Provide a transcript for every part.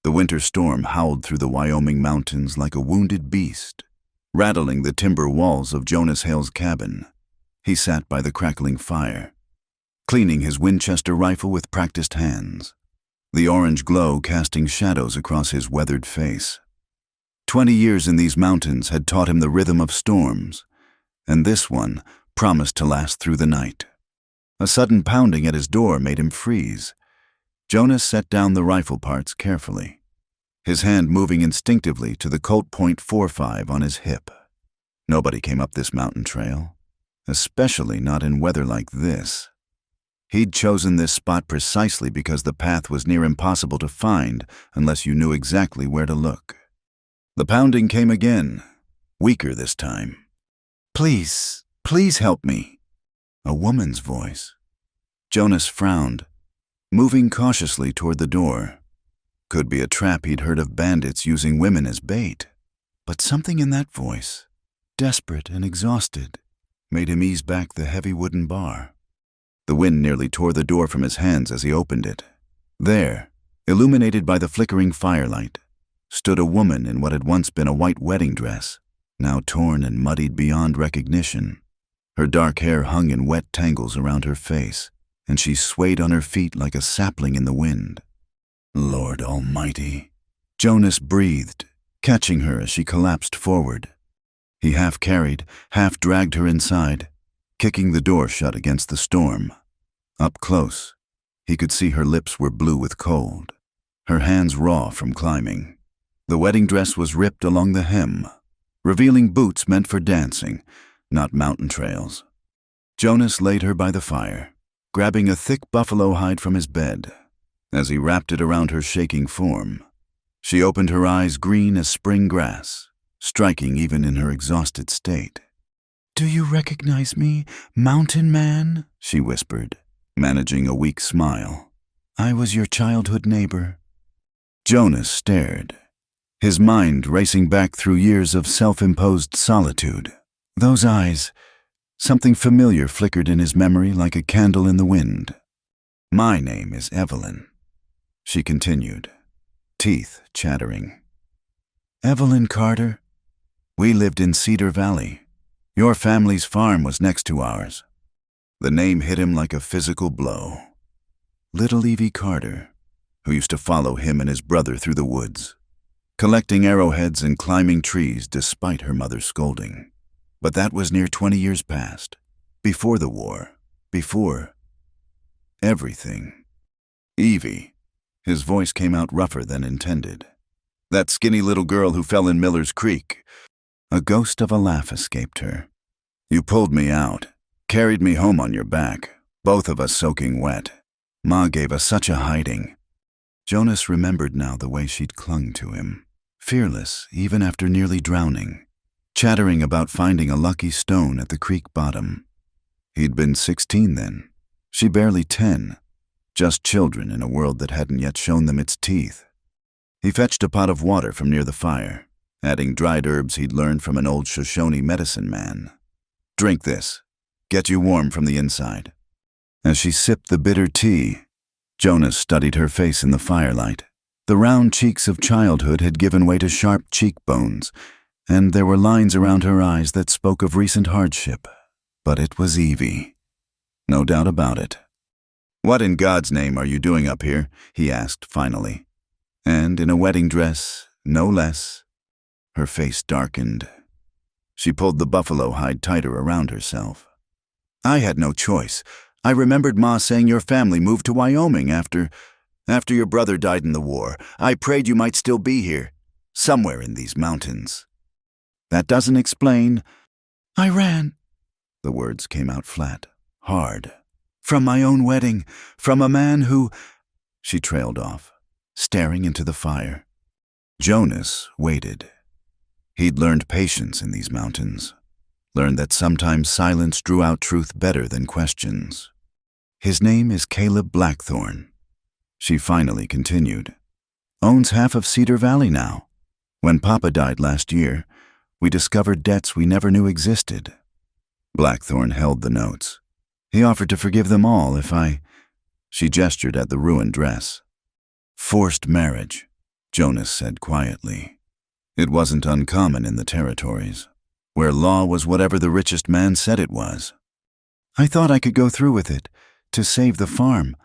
The winter storm howled through the Wyoming mountains like a wounded beast, rattling the timber walls of Jonas Hale's cabin. He sat by the crackling fire, cleaning his Winchester rifle with practiced hands, the orange glow casting shadows across his weathered face. 20 years in these mountains had taught him the rhythm of storms, and this one promised to last through the night. A sudden pounding at his door made him freeze. Jonas set down the rifle parts carefully, his hand moving instinctively to the Colt .45 on his hip. Nobody came up this mountain trail, especially not in weather like this. He'd chosen this spot precisely because the path was near impossible to find unless you knew exactly where to look. The pounding came again, weaker this time. "Please, please help me." A woman's voice. Jonas frowned, moving cautiously toward the door. Could be a trap he'd heard of bandits using women as bait. But something in that voice, desperate and exhausted, made him ease back the heavy wooden bar. The wind nearly tore the door from his hands as he opened it. There, illuminated by the flickering firelight, stood a woman in what had once been a white wedding dress, now torn and muddied beyond recognition. Her dark hair hung in wet tangles around her face, and she swayed on her feet like a sapling in the wind. Lord Almighty! Jonas breathed, catching her as she collapsed forward. He half carried, half dragged her inside, kicking the door shut against the storm. Up close, he could see her lips were blue with cold, her hands raw from climbing. The wedding dress was ripped along the hem, revealing boots meant for dancing, not mountain trails. Jonas laid her by the fire, grabbing a thick buffalo hide from his bed. As he wrapped it around her shaking form, she opened her eyes green as spring grass, striking even in her exhausted state. "Do you recognize me, mountain man?" she whispered, managing a weak smile. "I was your childhood neighbor." Jonas stared, his mind racing back through years of self-imposed solitude. Those eyes, something familiar flickered in his memory like a candle in the wind. "My name is Evelyn," she continued, teeth chattering. "Evelyn Carter? We lived in Cedar Valley. Your family's farm was next to ours." The name hit him like a physical blow. Little Evie Carter, who used to follow him and his brother through the woods, collecting arrowheads and climbing trees despite her mother's scolding. But that was near 20 years past, before the war, before everything. "Evie," his voice came out rougher than intended. "That skinny little girl who fell in Miller's Creek." A ghost of a laugh escaped her. "You pulled me out, carried me home on your back, both of us soaking wet. Ma gave us such a hiding." Jonas remembered now the way she'd clung to him, fearless even after nearly drowning, chattering about finding a lucky stone at the creek bottom. He'd been 16 then, she barely 10, just children in a world that hadn't yet shown them its teeth. He fetched a pot of water from near the fire, adding dried herbs he'd learned from an old Shoshone medicine man. "Drink this. Get you warm from the inside." As she sipped the bitter tea, Jonas studied her face in the firelight. The round cheeks of childhood had given way to sharp cheekbones, and there were lines around her eyes that spoke of recent hardship. But it was Evie. No doubt about it. "What in God's name are you doing up here?" he asked finally. And in a wedding dress, no less. Her face darkened. She pulled the buffalo hide tighter around herself. "I had no choice. I remembered Ma saying your family moved to Wyoming after your brother died in the war. I prayed you might still be here, somewhere in these mountains." "That doesn't explain." "I ran." The words came out flat, hard. "From my own wedding, from a man who—" She trailed off, staring into the fire. Jonas waited. He'd learned patience in these mountains, learned that sometimes silence drew out truth better than questions. "His name is Caleb Blackthorne," she finally continued. "Owns half of Cedar Valley now. When Papa died last year, we discovered debts we never knew existed." Blackthorne held the notes. "He offered to forgive them all if I—" She gestured at the ruined dress. "Forced marriage," Jonas said quietly. It wasn't uncommon in the territories, where law was whatever the richest man said it was. I thought I could go through with it, to save the farm,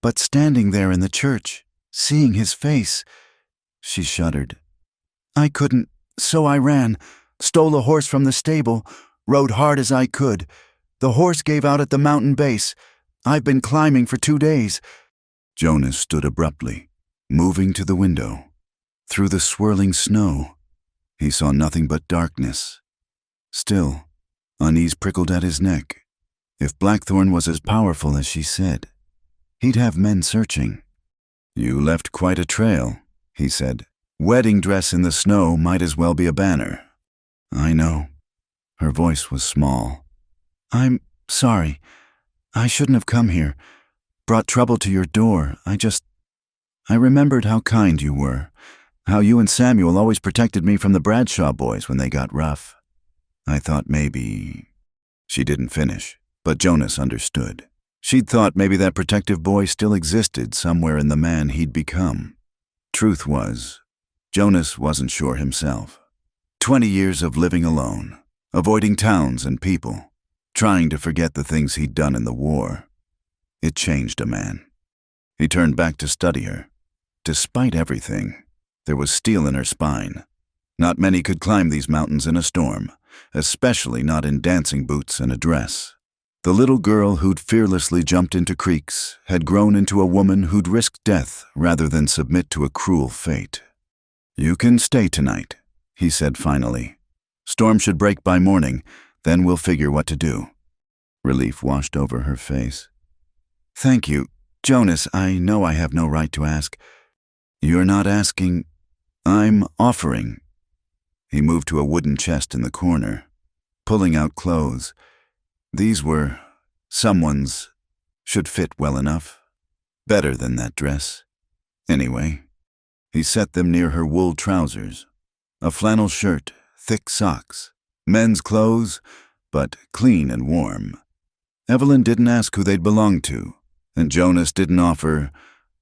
but standing there in the church, seeing his face, she shuddered. I couldn't, so I ran, stole a horse from the stable, rode hard as I could. The horse gave out at the mountain base. I've been climbing for 2 days. Jonas stood abruptly, moving to the window. Through the swirling snow, he saw nothing but darkness. Still, unease prickled at his neck. If Blackthorn was as powerful as she said, he'd have men searching. You left quite a trail, he said. Wedding dress in the snow might as well be a banner. I know. Her voice was small. I'm sorry. I shouldn't have come here. Brought trouble to your door. I remembered how kind you were. How you and Samuel always protected me from the Bradshaw boys when they got rough. I thought maybe... She didn't finish, but Jonas understood. She'd thought maybe that protective boy still existed somewhere in the man he'd become. Truth was, Jonas wasn't sure himself. 20 years of living alone, avoiding towns and people, trying to forget the things he'd done in the war. It changed a man. He turned back to study her. Despite everything, there was steel in her spine. Not many could climb these mountains in a storm, especially not in dancing boots and a dress. The little girl who'd fearlessly jumped into creeks had grown into a woman who'd risk death rather than submit to a cruel fate. You can stay tonight, he said finally. Storm should break by morning, then we'll figure what to do. Relief washed over her face. Thank you, Jonas. I know I have no right to ask. You're not asking. I'm offering. He moved to a wooden chest in the corner, pulling out clothes. These were someone's, should fit well enough. Better than that dress. Anyway, he set them near her wool trousers. A flannel shirt, thick socks, men's clothes, but clean and warm. Evelyn didn't ask who they'd belonged to, and Jonas didn't offer.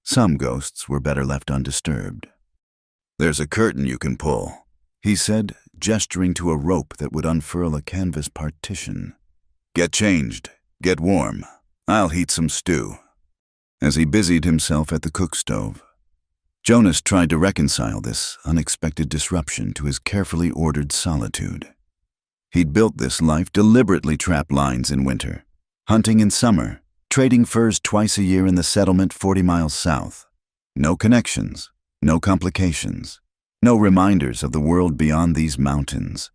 Some ghosts were better left undisturbed. There's a curtain you can pull, he said, gesturing to a rope that would unfurl a canvas partition. Get changed, get warm. I'll heat some stew. As he busied himself at the cook stove, Jonas tried to reconcile this unexpected disruption to his carefully ordered solitude. He'd built this life deliberately trap lines in winter, hunting in summer, trading furs twice a year in the settlement 40 miles south. No connections, no complications, no reminders of the world beyond these mountains.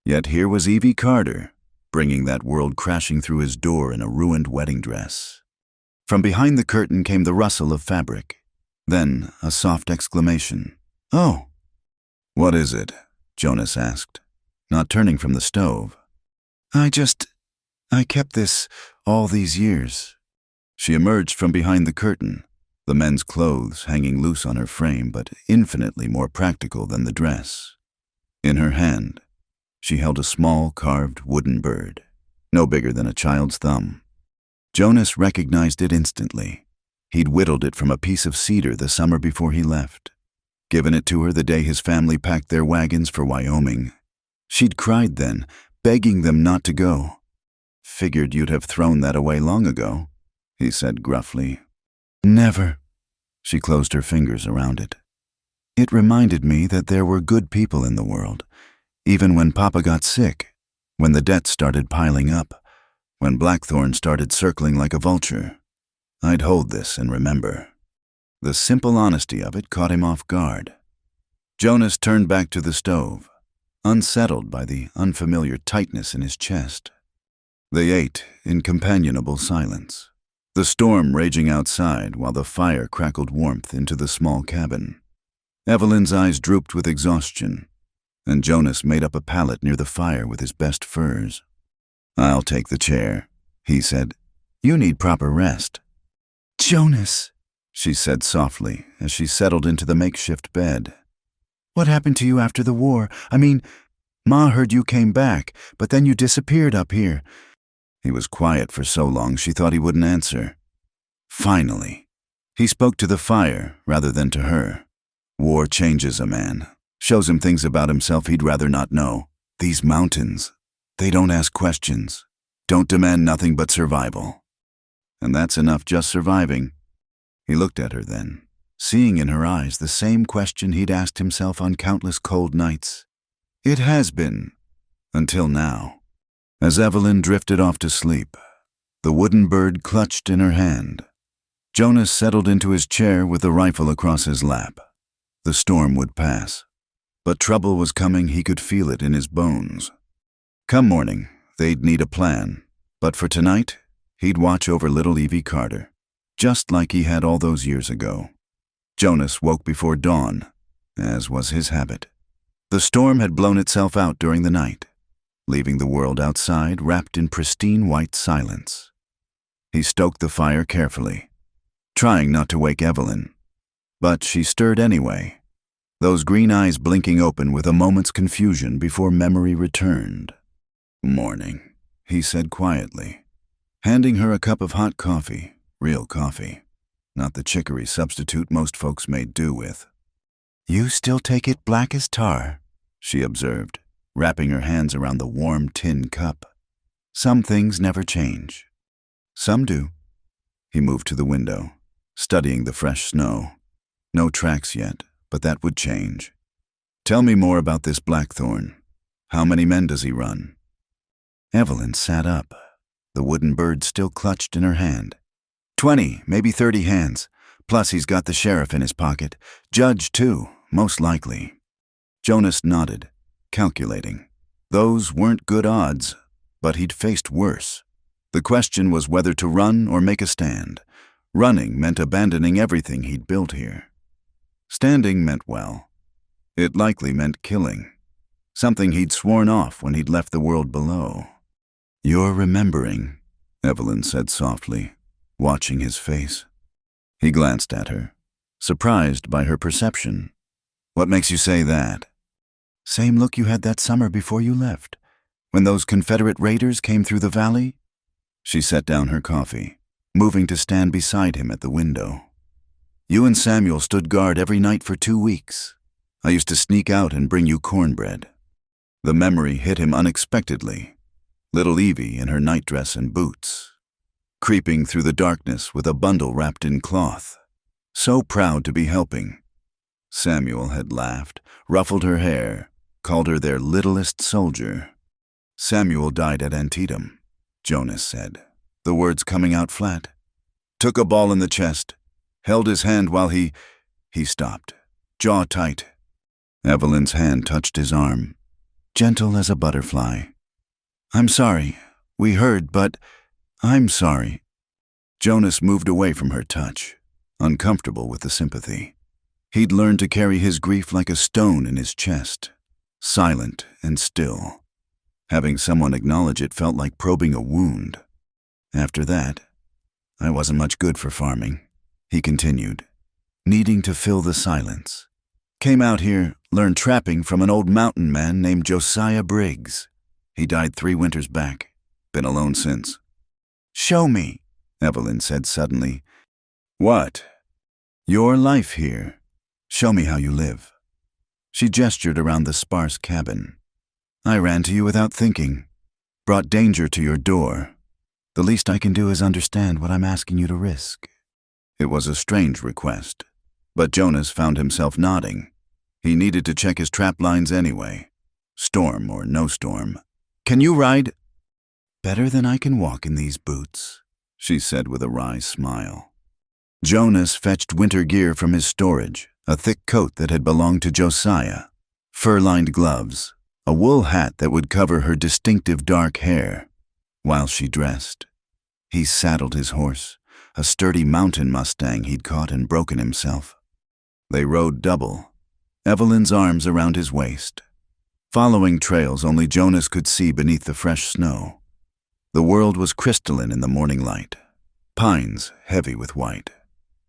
Yet here was Evie Carter, bringing that world crashing through his door in a ruined wedding dress. From behind the curtain came the rustle of fabric, then a soft exclamation. Oh! What is it? Jonas asked, not turning from the stove. I kept this all these years. She emerged from behind the curtain, the men's clothes hanging loose on her frame but infinitely more practical than the dress. In her hand, she held a small carved wooden bird, no bigger than a child's thumb. Jonas recognized it instantly. He'd whittled it from a piece of cedar the summer before he left, given it to her the day his family packed their wagons for Wyoming. She'd cried then, begging them not to go. Figured you'd have thrown that away long ago, he said gruffly. Never. She closed her fingers around it. It reminded me that there were good people in the world, even when Papa got sick, when the debt started piling up, when Blackthorn started circling like a vulture. I'd hold this and remember. The simple honesty of it caught him off guard. Jonas turned back to the stove, unsettled by the unfamiliar tightness in his chest. They ate in companionable silence, the storm raging outside while the fire crackled warmth into the small cabin. Evelyn's eyes drooped with exhaustion, and Jonas made up a pallet near the fire with his best furs. I'll take the chair, he said. You need proper rest. Jonas, she said softly as she settled into the makeshift bed. What happened to you after the war? I mean, Ma heard you came back, but then you disappeared up here. He was quiet for so long she thought he wouldn't answer. Finally, he spoke to the fire rather than to her. War changes a man, shows him things about himself he'd rather not know. These mountains, they don't ask questions, don't demand nothing but survival. And that's enough just surviving. He looked at her then, seeing in her eyes the same question he'd asked himself on countless cold nights. It has been, until now. As Evelyn drifted off to sleep, the wooden bird clutched in her hand. Jonas settled into his chair with the rifle across his lap. The storm would pass, but trouble was coming. He could feel it in his bones. Come morning, they'd need a plan, but for tonight, he'd watch over little Evie Carter, just like he had all those years ago. Jonas woke before dawn, as was his habit. The storm had blown itself out during the night, leaving the world outside wrapped in pristine white silence. He stoked the fire carefully, trying not to wake Evelyn, but she stirred anyway, those green eyes blinking open with a moment's confusion before memory returned. "Morning," he said quietly, handing her a cup of hot coffee, real coffee, not the chicory substitute most folks made do with. "You still take it black as tar," she observed, wrapping her hands around the warm tin cup. "Some things never change." "Some do." He moved to the window, studying the fresh snow. No tracks yet, but that would change. "Tell me more about this Blackthorn. How many men does he run?" Evelyn sat up, the wooden bird still clutched in her hand. 20, maybe 30 hands. Plus he's got the sheriff in his pocket. Judge, too, most likely. Jonas nodded, calculating. Those weren't good odds, but he'd faced worse. The question was whether to run or make a stand. Running meant abandoning everything he'd built here. Standing meant, well, it likely meant killing. Something he'd sworn off when he'd left the world below. "You're remembering," Evelyn said softly, watching his face. He glanced at her, surprised by her perception. "What makes you say that?" "Same look you had that summer before you left, when those Confederate raiders came through the valley." She set down her coffee, moving to stand beside him at the window. "You and Samuel stood guard every night for 2 weeks. I used to sneak out and bring you cornbread." The memory hit him unexpectedly. Little Evie in her nightdress and boots, creeping through the darkness with a bundle wrapped in cloth, so proud to be helping. Samuel had laughed, ruffled her hair, called her their littlest soldier. "Samuel died at Antietam," Jonas said, the words coming out flat. "Took a ball in the chest, held his hand while he stopped, jaw tight." Evelyn's hand touched his arm, gentle as a butterfly. "I'm sorry. We heard, but I'm sorry." Jonas moved away from her touch, uncomfortable with the sympathy. He'd learned to carry his grief like a stone in his chest, silent and still. Having someone acknowledge it felt like probing a wound. "After that, I wasn't much good for farming," he continued, needing to fill the silence. "Came out here, learned trapping from an old mountain man named Josiah Briggs. He died 3 winters back. Been alone since." "Show me," Evelyn said suddenly. "What?" "Your life here. Show me how you live." She gestured around the sparse cabin. "I ran to you without thinking. Brought danger to your door. The least I can do is understand what I'm asking you to risk." It was a strange request, but Jonas found himself nodding. He needed to check his trap lines anyway. Storm or no storm. "Can you ride?" "Better than I can walk in these boots," she said with a wry smile. Jonas fetched winter gear from his storage, a thick coat that had belonged to Josiah, fur-lined gloves, a wool hat that would cover her distinctive dark hair. While she dressed, he saddled his horse, a sturdy mountain mustang he'd caught and broken himself. They rode double, Evelyn's arms around his waist, following trails only Jonas could see beneath the fresh snow. The world was crystalline in the morning light, pines heavy with white,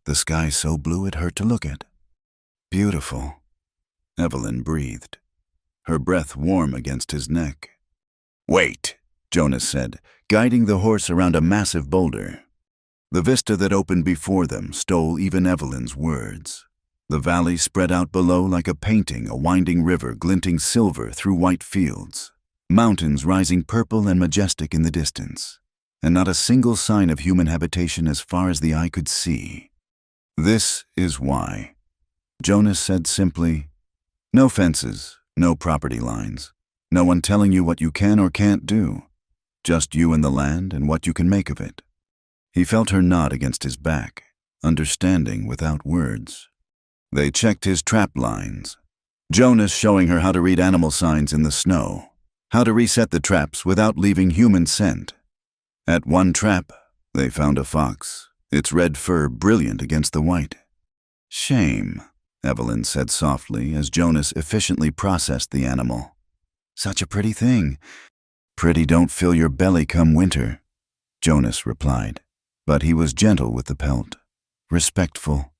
the sky so blue it hurt to look at. "Beautiful," Evelyn breathed, her breath warm against his neck. "Wait," Jonas said, guiding the horse around a massive boulder. The vista that opened before them stole even Evelyn's words. The valley spread out below like a painting, a winding river glinting silver through white fields, mountains rising purple and majestic in the distance, and not a single sign of human habitation as far as the eye could see. "This is why," Jonas said simply. "No fences, no property lines, no one telling you what you can or can't do. Just you and the land and what you can make of it." He felt her nod against his back, understanding without words. They checked his trap lines, Jonas showing her how to read animal signs in the snow, how to reset the traps without leaving human scent. At one trap, they found a fox, its red fur brilliant against the white. "Shame," Evelyn said softly as Jonas efficiently processed the animal. "Such a pretty thing." "Pretty don't fill your belly come winter," Jonas replied, but he was gentle with the pelt, respectful.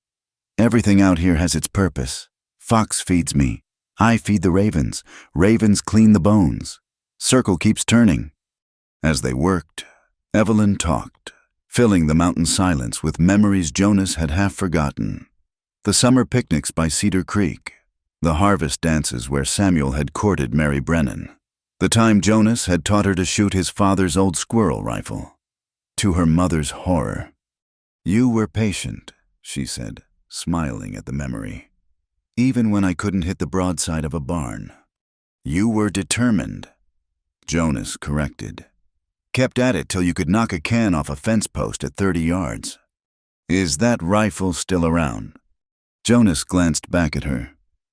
"Everything out here has its purpose. Fox feeds me. I feed the ravens. Ravens clean the bones. Circle keeps turning." As they worked, Evelyn talked, filling the mountain silence with memories Jonas had half forgotten. The summer picnics by Cedar Creek, the harvest dances where Samuel had courted Mary Brennan, the time Jonas had taught her to shoot his father's old squirrel rifle. To her mother's horror. "You were patient," she said, smiling at the memory. "Even when I couldn't hit the broadside of a barn. You were determined." Jonas corrected. "Kept at it till you could knock a can off a fence post at 30 yards. Is that rifle still around?" Jonas glanced back at her,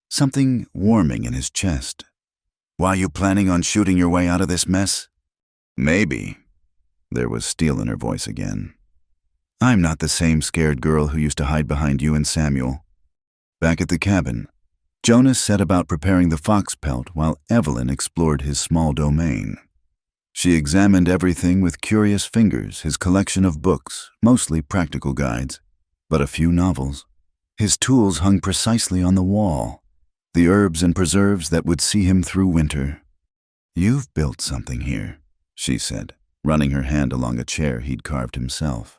something warming in his chest. "Why, you planning on shooting your way out of this mess?" "Maybe." There was steel in her voice again. "I'm not the same scared girl who used to hide behind you and Samuel." Back at the cabin, Jonas set about preparing the fox pelt while Evelyn explored his small domain. She examined everything with curious fingers, his collection of books, mostly practical guides, but a few novels. His tools hung precisely on the wall, the herbs and preserves that would see him through winter. "You've built something here," she said, running her hand along a chair he'd carved himself.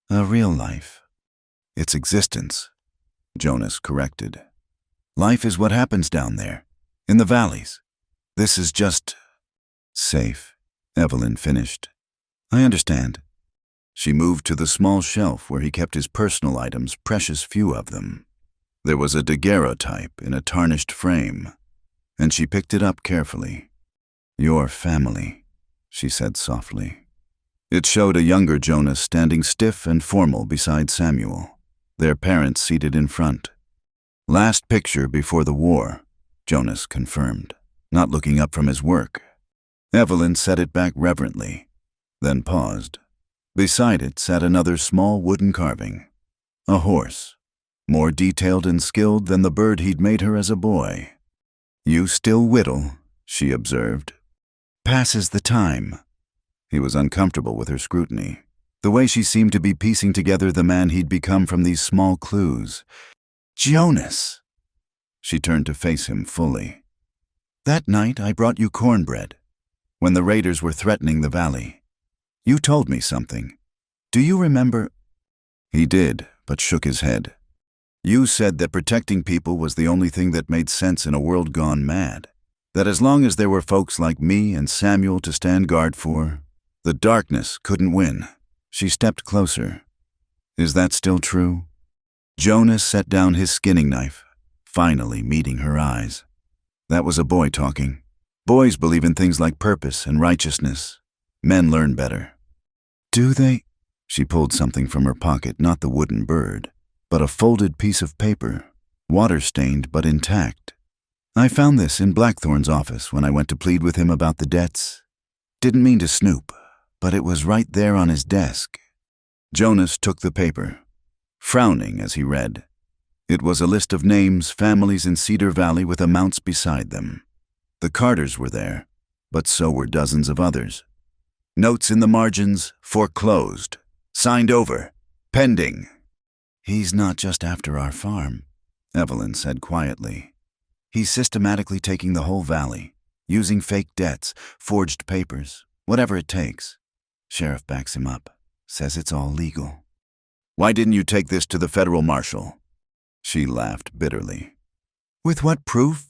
"A real life." "Its existence," Jonas corrected. "Life is what happens down there, in the valleys. This is just safe," Evelyn finished. "I understand." She moved to the small shelf where he kept his personal items, precious few of them. There was a daguerreotype in a tarnished frame, and she picked it up carefully. "Your family," she said softly. It showed a younger Jonas standing stiff and formal beside Samuel, their parents seated in front. "Last picture before the war," Jonas confirmed, not looking up from his work. Evelyn set it back reverently, then paused. Beside it sat another small wooden carving, a horse, more detailed and skilled than the bird he'd made her as a boy. "You still whittle," she observed. "Passes the time." He was uncomfortable with her scrutiny, the way she seemed to be piecing together the man he'd become from these small clues. "Jonas!" She turned to face him fully. "That night I brought you cornbread, when the raiders were threatening the valley. You told me something. Do you remember?" He did, but shook his head. "You said that protecting people was the only thing that made sense in a world gone mad. That as long as there were folks like me and Samuel to stand guard for, the darkness couldn't win." She stepped closer. "Is that still true?" Jonas set down his skinning knife, finally meeting her eyes. That was a boy talking. Boys believe in things like purpose and righteousness. Men learn better. "Do they?" She pulled something from her pocket, not the wooden bird, but a folded piece of paper, water-stained but intact. "I found this in Blackthorn's office when I went to plead with him about the debts. Didn't mean to snoop, but it was right there on his desk." Jonas took the paper, frowning as he read. It was a list of names, families in Cedar Valley with amounts beside them. The Carters were there, but so were dozens of others. Notes in the margins: foreclosed, signed over, pending. "He's not just after our farm," Evelyn said quietly. "He's systematically taking the whole valley, using fake debts, forged papers, whatever it takes. Sheriff backs him up, says it's all legal." "Why didn't you take this to the federal marshal?" She laughed bitterly. With what proof?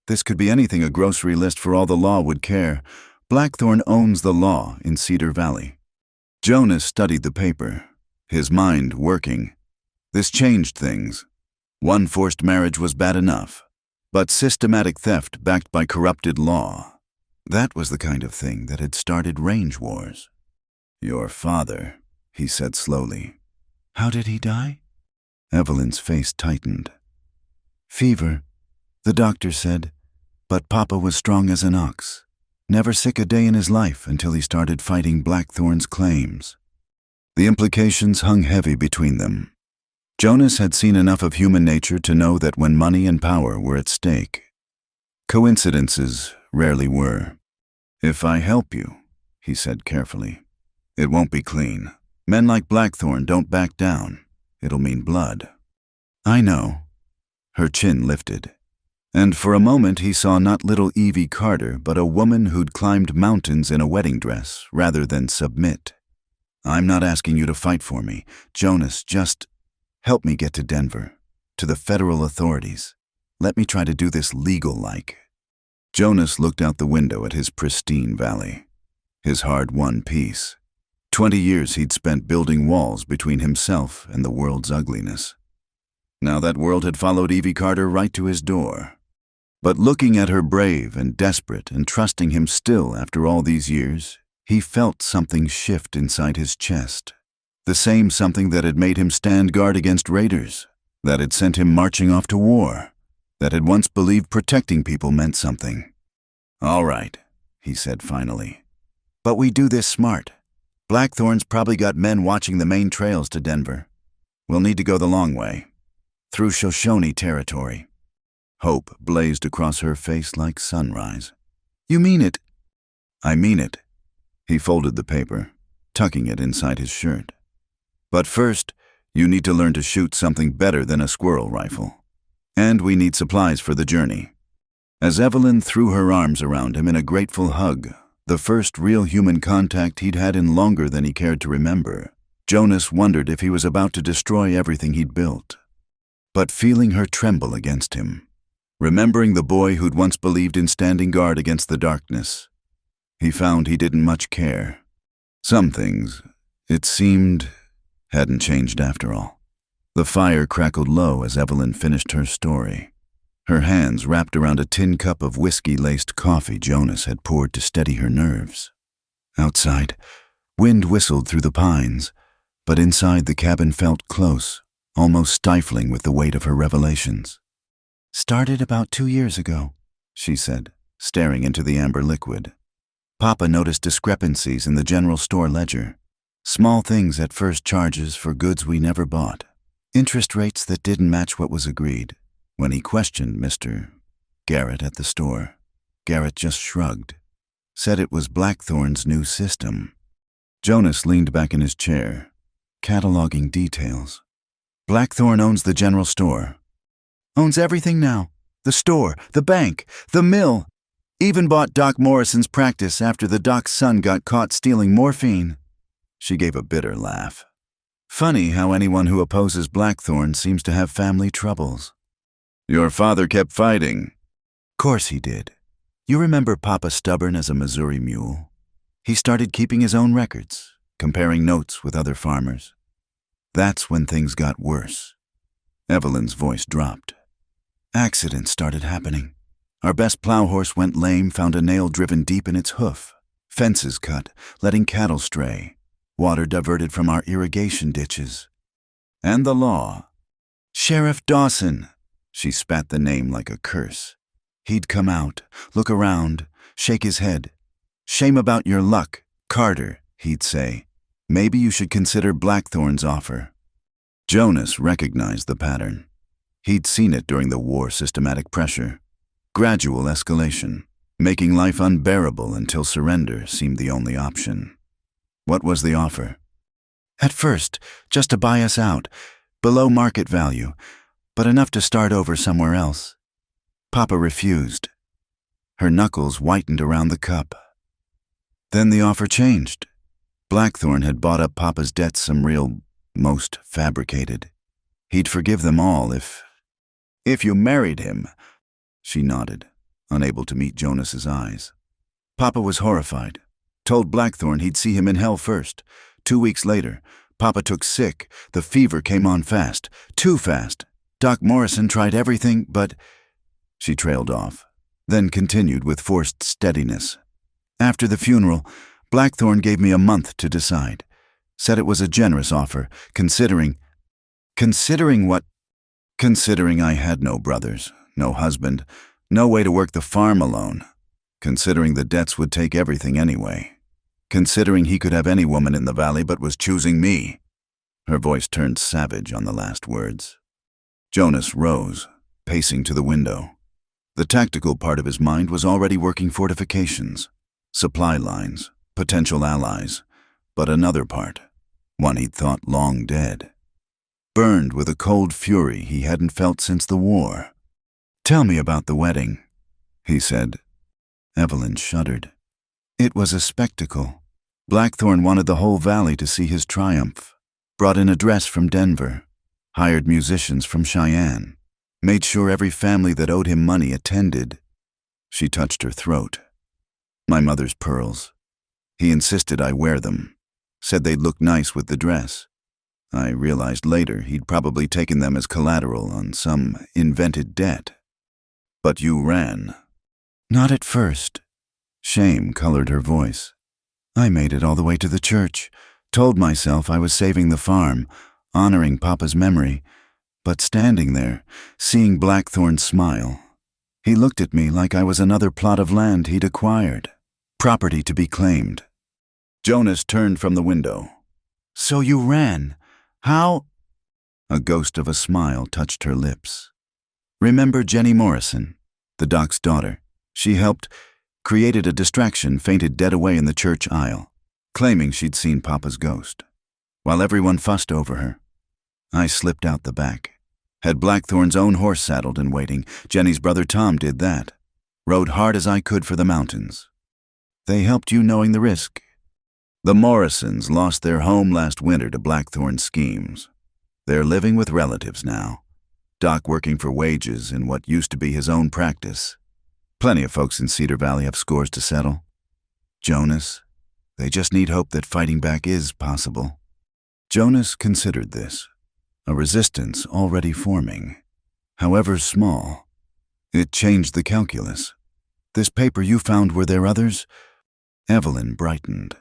This could be anything, a grocery list for all the law would care. Blackthorn owns the law in Cedar Valley. Jonas studied the paper, his mind working. This changed things. One forced marriage was bad enough, but systematic theft backed by corrupted law, that was the kind of thing that had started range wars. Your father, he said slowly. How did he die? Evelyn's face tightened. Fever, the doctor said, but Papa was strong as an ox. Never sick a day in his life until he started fighting Blackthorn's claims. The implications hung heavy between them. Jonas had seen enough of human nature to know that when money and power were at stake, coincidences rarely were. If I help you, he said carefully, it won't be clean. Men like Blackthorn don't back down. It'll mean blood. I know. Her chin lifted. And for a moment he saw not little Evie Carter, but a woman who'd climbed mountains in a wedding dress rather than submit. I'm not asking you to fight for me, Jonas, just help me get to Denver, to the federal authorities. Let me try to do this legal-like. Jonas looked out the window at his pristine valley, his hard-won peace. 20 years he'd spent building walls between himself and the world's ugliness. Now that world had followed Evie Carter right to his door. But looking at her brave and desperate and trusting him still after all these years, he felt something shift inside his chest. The same something that had made him stand guard against raiders, that had sent him marching off to war, that had once believed protecting people meant something. All right, he said finally. But we do this smart. Blackthorn's probably got men watching the main trails to Denver. We'll need to go the long way, through Shoshone territory. Hope blazed across her face like sunrise. You mean it? I mean it. He folded the paper, tucking it inside his shirt. But first, you need to learn to shoot something better than a squirrel rifle. And we need supplies for the journey. As Evelyn threw her arms around him in a grateful hug, the first real human contact he'd had in longer than he cared to remember, Jonas wondered if he was about to destroy everything he'd built. But feeling her tremble against him, remembering the boy who'd once believed in standing guard against the darkness, he found he didn't much care. Some things, it seemed, hadn't changed after all. The fire crackled low as Evelyn finished her story, her hands wrapped around a tin cup of whiskey-laced coffee Jonas had poured to steady her nerves. Outside, wind whistled through the pines, but inside the cabin felt close, almost stifling with the weight of her revelations. Started about 2 years ago, she said, staring into the amber liquid. Papa noticed discrepancies in the general store ledger. Small things at first, charges for goods we never bought. Interest rates that didn't match what was agreed. When he questioned Mr. Garrett at the store, Garrett just shrugged, said it was Blackthorn's new system. Jonas leaned back in his chair, cataloging details. Blackthorn owns the general store. Owns everything now. The store, the bank, the mill. Even bought Doc Morrison's practice after the doc's son got caught stealing morphine. She gave a bitter laugh. Funny how anyone who opposes Blackthorn seems to have family troubles. Your father kept fighting. Course he did. You remember Papa stubborn as a Missouri mule? He started keeping his own records, comparing notes with other farmers. That's when things got worse. Evelyn's voice dropped. Accidents started happening. Our best plow horse went lame, found a nail driven deep in its hoof. Fences cut, letting cattle stray. Water diverted from our irrigation ditches. And the law. Sheriff Dawson. She spat the name like a curse. He'd come out, look around, shake his head. Shame about your luck, Carter, he'd say. Maybe you should consider Blackthorn's offer. Jonas recognized the pattern. He'd seen it during the war, systematic pressure. Gradual escalation, making life unbearable until surrender seemed the only option. What was the offer? At first, just to buy us out, below market value, but enough to start over somewhere else. Papa refused. Her knuckles whitened around the cup. Then the offer changed. Blackthorn had bought up Papa's debts, some real, most fabricated. He'd forgive them all if you married him. She nodded, unable to meet Jonas's eyes. Papa was horrified. Told Blackthorn he'd see him in hell first. 2 weeks later, Papa took sick. The fever came on fast. Too fast. Doc Morrison tried everything, but... She trailed off, then continued with forced steadiness. After the funeral, Blackthorn gave me a month to decide. Said it was a generous offer, considering what? Considering I had no brothers, no husband, no way to work the farm alone. Considering the debts would take everything anyway. Considering he could have any woman in the valley but was choosing me. Her voice turned savage on the last words. Jonas rose, pacing to the window. The tactical part of his mind was already working fortifications, supply lines, potential allies, but another part, one he'd thought long dead, burned with a cold fury he hadn't felt since the war. "Tell me about the wedding," he said. Evelyn shuddered. It was a spectacle. Blackthorn wanted the whole valley to see his triumph. Brought in a dress from Denver, hired musicians from Cheyenne, made sure every family that owed him money attended. She touched her throat. My mother's pearls. He insisted I wear them. Said they'd look nice with the dress. I realized later he'd probably taken them as collateral on some invented debt. But you ran. Not at first. Shame colored her voice. I made it all the way to the church, told myself I was saving the farm, honoring Papa's memory, but standing there, seeing Blackthorn smile. He looked at me like I was another plot of land he'd acquired, property to be claimed. Jonas turned from the window. So you ran. How? A ghost of a smile touched her lips. Remember Jenny Morrison, the doc's daughter? She helped, created a distraction, fainted dead away in the church aisle, claiming she'd seen Papa's ghost, while everyone fussed over her. I slipped out the back. Had Blackthorn's own horse saddled and waiting. Jenny's brother Tom did that. Rode hard as I could for the mountains. They helped you knowing the risk. The Morrisons lost their home last winter to Blackthorn's schemes. They're living with relatives now. Doc working for wages in what used to be his own practice. Plenty of folks in Cedar Valley have scores to settle. Jonas, they just need hope that fighting back is possible. Jonas considered this. A resistance already forming, however small. It changed the calculus. This paper you found, were there others? Evelyn brightened.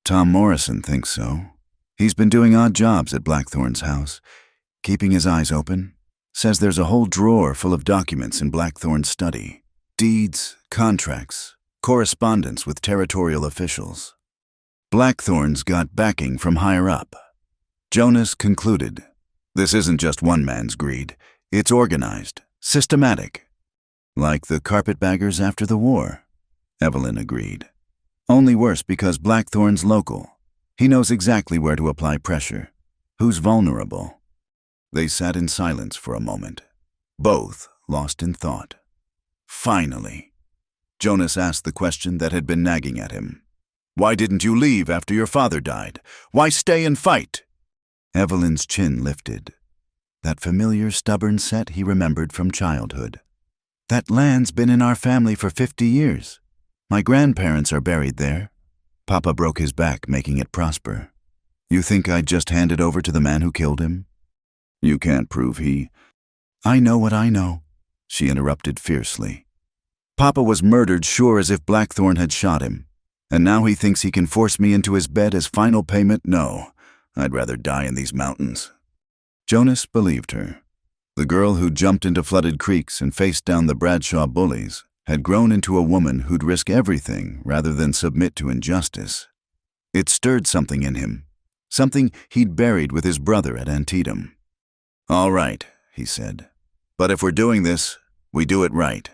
Tom Morrison thinks so. He's been doing odd jobs at Blackthorn's house, keeping his eyes open. Says there's a whole drawer full of documents in Blackthorn's study. Deeds, contracts, correspondence with territorial officials. Blackthorn's got backing from higher up. Jonas concluded, this isn't just one man's greed. It's organized, systematic. Like the carpetbaggers after the war, Evelyn agreed. Only worse because Blackthorn's local. He knows exactly where to apply pressure, who's vulnerable. They sat in silence for a moment, both lost in thought. Finally, Jonas asked the question that had been nagging at him. Why didn't you leave after your father died? Why stay and fight? Evelyn's chin lifted. That familiar, stubborn set he remembered from childhood. That land's been in our family for 50 years. My grandparents are buried there. Papa broke his back making it prosper. You think I'd just hand it over to the man who killed him? You can't prove he... I know what I know, she interrupted fiercely. Papa was murdered sure as if Blackthorn had shot him. And now he thinks he can force me into his bed as final payment? No. I'd rather die in these mountains. Jonas believed her. The girl who jumped into flooded creeks and faced down the Bradshaw bullies had grown into a woman who'd risk everything rather than submit to injustice. It stirred something in him, something he'd buried with his brother at Antietam. All right, he said. But if we're doing this, we do it right.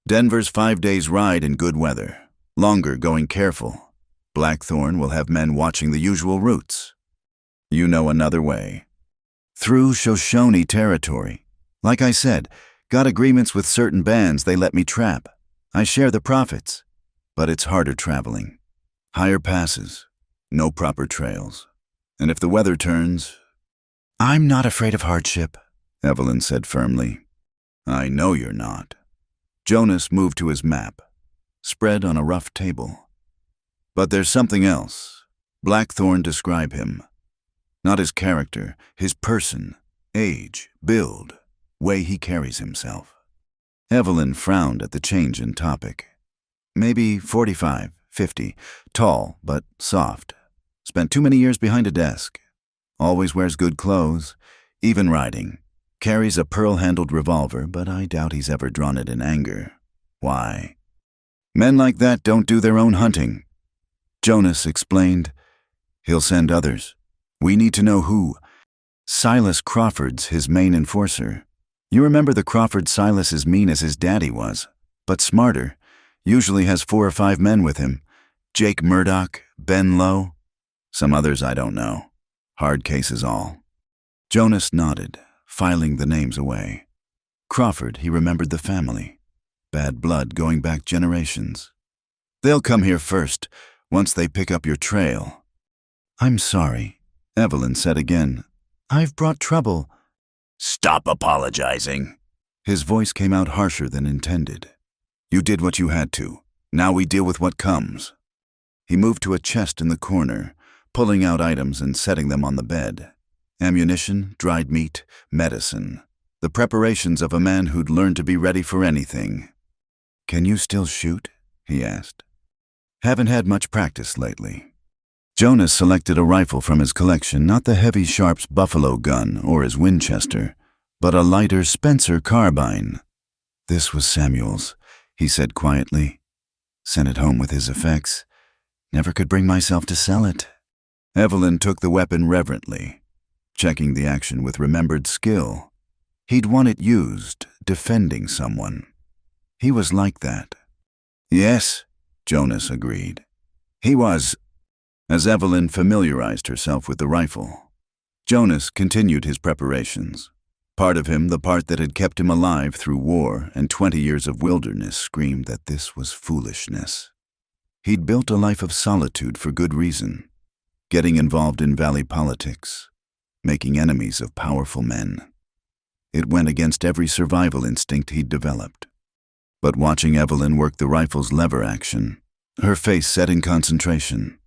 Denver's 5 days' ride in good weather. Longer going careful. Blackthorn will have men watching the usual routes. You know another way. Through Shoshone territory. Like I said, got agreements with certain bands they let me trap. I share the profits. But it's harder traveling. Higher passes. No proper trails. And if the weather turns... I'm not afraid of hardship, Evelyn said firmly. I know you're not. Jonas moved to his map, spread on a rough table. But there's something else. Blackthorn describe him. Not his character, his person, age, build, way he carries himself. Evelyn frowned at the change in topic. Maybe 45, 50, tall but soft. Spent too many years behind a desk. Always wears good clothes, even riding. Carries a pearl-handled revolver, but I doubt he's ever drawn it in anger. Why? Men like that don't do their own hunting. Jonas explained. He'll send others. We need to know who. Silas Crawford's his main enforcer. You remember the Crawford Silas as mean as his daddy was, but smarter. Usually has 4 or 5 men with him. Jake Murdoch, Ben Lowe. Some others I don't know. Hard cases all. Jonas nodded, filing the names away. Crawford, he remembered the family. Bad blood going back generations. They'll come here first, once they pick up your trail. I'm sorry, Evelyn said again. I've brought trouble. Stop apologizing. His voice came out harsher than intended. You did what you had to. Now we deal with what comes. He moved to a chest in the corner, pulling out items and setting them on the bed. Ammunition, dried meat, medicine. The preparations of a man who'd learned to be ready for anything. Can you still shoot? He asked. Haven't had much practice lately. Jonas selected a rifle from his collection, not the heavy Sharps Buffalo gun or his Winchester, but a lighter Spencer carbine. This was Samuel's, he said quietly. Sent it home with his effects. Never could bring myself to sell it. Evelyn took the weapon reverently, checking the action with remembered skill. He'd want it used, defending someone. He was like that. Yes, Jonas agreed. He was. As Evelyn familiarized herself with the rifle, Jonas continued his preparations. Part of him, the part that had kept him alive through war and 20 years of wilderness, screamed that this was foolishness. He'd built a life of solitude for good reason, getting involved in valley politics, making enemies of powerful men. It went against every survival instinct he'd developed. But watching Evelyn work the rifle's lever action, her face set in concentration,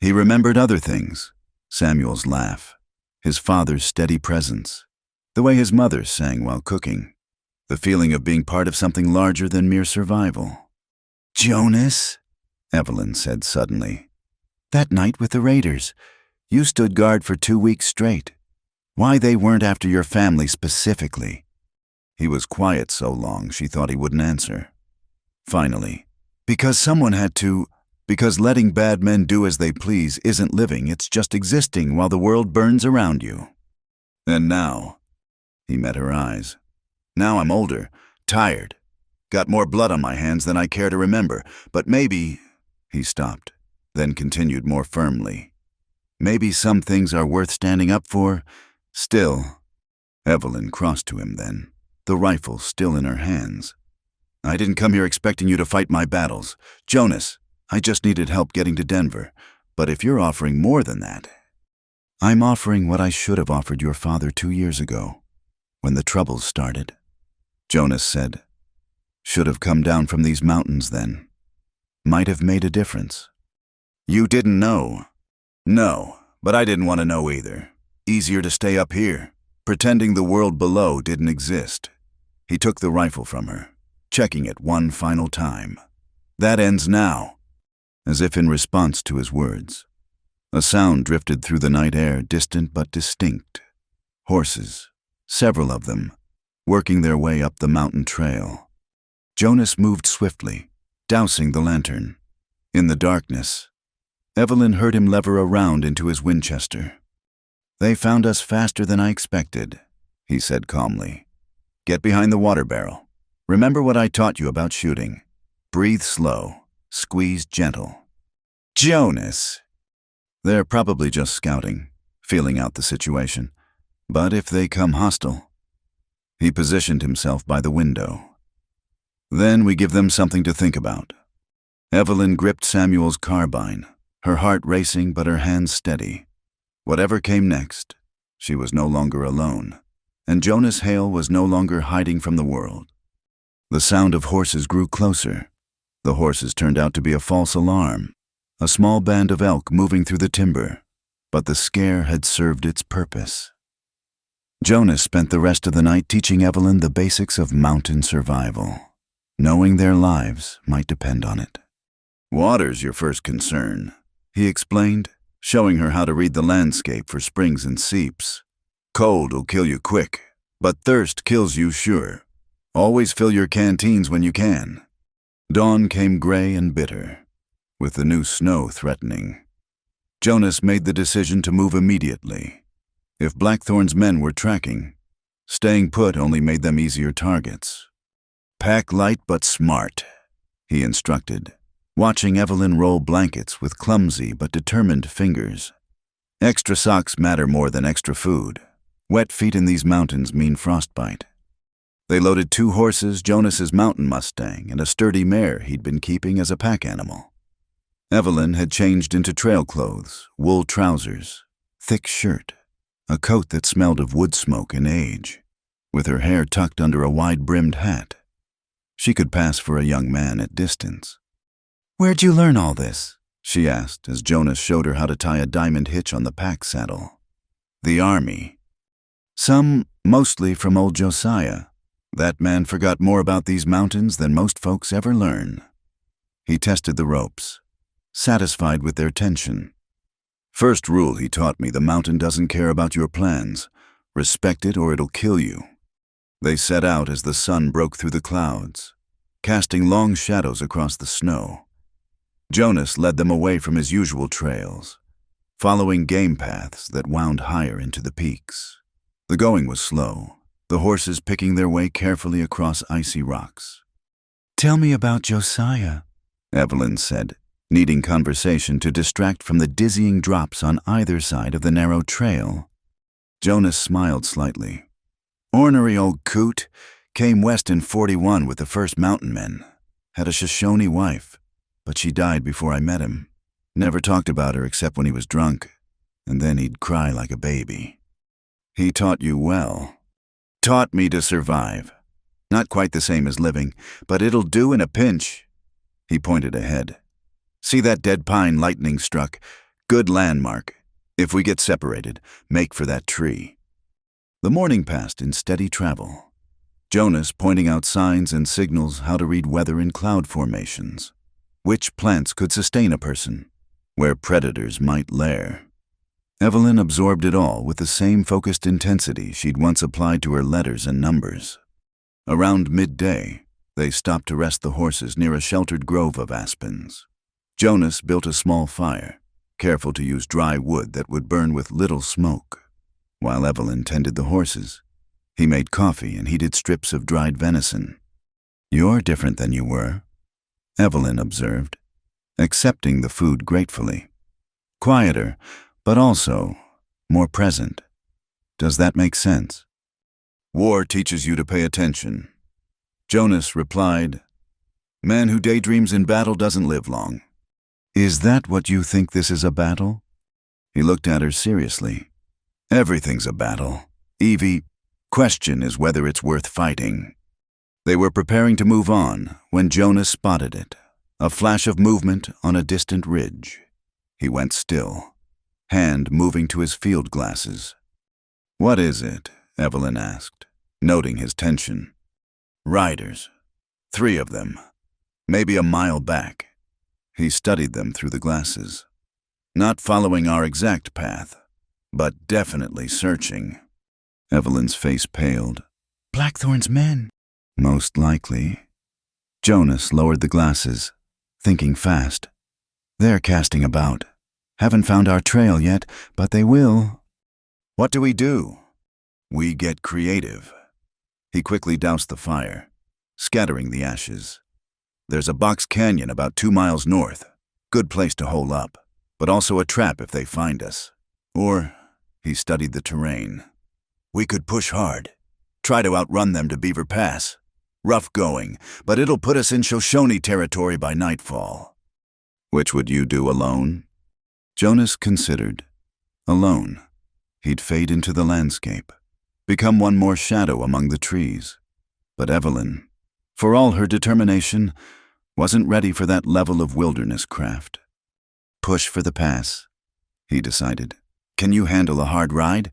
he remembered other things. Samuel's laugh, his father's steady presence, the way his mother sang while cooking, the feeling of being part of something larger than mere survival. Jonas, Evelyn said suddenly. That night with the raiders, you stood guard for 2 weeks straight. Why they weren't after your family specifically? He was quiet so long she thought he wouldn't answer. Finally, because someone had to. Because letting bad men do as they please isn't living, it's just existing while the world burns around you. And now, he met her eyes. Now I'm older, tired, got more blood on my hands than I care to remember, but maybe, he stopped, then continued more firmly. Maybe some things are worth standing up for. Still, Evelyn crossed to him then, the rifle still in her hands. I didn't come here expecting you to fight my battles. Jonas, I just needed help getting to Denver, but if you're offering more than that, I'm offering what I should have offered your father 2 years ago, when the troubles started. Jonas said, should have come down from these mountains then. Might have made a difference. You didn't know. No, but I didn't want to know either. Easier to stay up here, pretending the world below didn't exist. He took the rifle from her, checking it one final time. That ends now. As if in response to his words, a sound drifted through the night air, distant but distinct. Horses, several of them, working their way up the mountain trail. Jonas moved swiftly, dousing the lantern. In the darkness, Evelyn heard him lever around into his Winchester. They found us faster than I expected, he said calmly. Get behind the water barrel. Remember what I taught you about shooting. Breathe slow. Squeeze gentle. Jonas! They're probably just scouting, feeling out the situation. But if they come hostile. He positioned himself by the window. Then we give them something to think about. Evelyn gripped Samuel's carbine, her heart racing but her hands steady. Whatever came next, She was no longer alone, and Jonas Hale was no longer hiding from the world. The sound of horses grew closer. The horses turned out to be a false alarm, a small band of elk moving through the timber, but the scare had served its purpose. Jonas spent the rest of the night teaching Evelyn the basics of mountain survival, knowing their lives might depend on it. "Water's your first concern," he explained, showing her how to read the landscape for springs and seeps. "Cold'll kill you quick, but thirst kills you sure. Always fill your canteens when you can." Dawn came gray and bitter, with the new snow threatening. Jonas made the decision to move immediately. If Blackthorn's men were tracking, staying put only made them easier targets. "Pack light but smart," he instructed, watching Evelyn roll blankets with clumsy but determined fingers. "Extra socks matter more than extra food. Wet feet in these mountains mean frostbite." They loaded 2 horses, Jonas's mountain mustang, and a sturdy mare he'd been keeping as a pack animal. Evelyn had changed into trail clothes, wool trousers, thick shirt, a coat that smelled of wood smoke and age, with her hair tucked under a wide-brimmed hat. She could pass for a young man at distance. "Where'd you learn all this?" she asked as Jonas showed her how to tie a diamond hitch on the pack saddle. "The army. Mostly from old Josiah. That man forgot more about these mountains than most folks ever learn." He tested the ropes, satisfied with their tension. "First rule he taught me, the mountain doesn't care about your plans. Respect it or it'll kill you." They set out as the sun broke through the clouds, casting long shadows across the snow. Jonas led them away from his usual trails, following game paths that wound higher into the peaks. The going was slow, the horses picking their way carefully across icy rocks. "Tell me about Josiah," Evelyn said, needing conversation to distract from the dizzying drops on either side of the narrow trail. Jonas smiled slightly. "Ornery old coot, came west in 41 with the first mountain men. Had a Shoshone wife, but she died before I met him. Never talked about her except when he was drunk, and then he'd cry like a baby. He taught you well." "Taught me to survive. Not quite the same as living, but it'll do in a pinch." He pointed ahead. "See that dead pine lightning struck? Good landmark. If we get separated, make for that tree." The morning passed in steady travel, Jonas pointing out signs and signals how to read weather in cloud formations, which plants could sustain a person, where predators might lair. Evelyn absorbed it all with the same focused intensity she'd once applied to her letters and numbers. Around midday, they stopped to rest the horses near a sheltered grove of aspens. Jonas built a small fire, careful to use dry wood that would burn with little smoke. While Evelyn tended the horses, he made coffee and heated strips of dried venison. "You're different than you were," Evelyn observed, accepting the food gratefully. "Quieter, but also more present. Does that make sense?" "War teaches you to pay attention." Jonas replied, "Man who daydreams in battle doesn't live long." "Is that what you think this is a battle?" He looked at her seriously. "Everything's a battle, Evie. Question is whether it's worth fighting." They were preparing to move on when Jonas spotted it, a flash of movement on a distant ridge. He went still, hand moving to his field glasses. "What is it?" Evelyn asked, noting his tension. "Riders. 3 of them. Maybe a mile back." He studied them through the glasses. "Not following our exact path, but definitely searching." Evelyn's face paled. "Blackthorn's men." "Most likely." Jonas lowered the glasses, thinking fast. "They're casting about. Haven't found our trail yet, but they will." "What do we do?" "We get creative." He quickly doused the fire, scattering the ashes. "There's a box canyon about 2 miles north. Good place to hole up, but also a trap if they find us. Or," he studied the terrain, "we could push hard, try to outrun them to Beaver Pass. Rough going, but it'll put us in Shoshone territory by nightfall." "Which would you do alone?" Jonas considered. "Alone. He'd fade into the landscape, become one more shadow among the trees. But Evelyn, for all her determination, wasn't ready for that level of wilderness craft. Push for the pass, he decided. Can you handle a hard ride?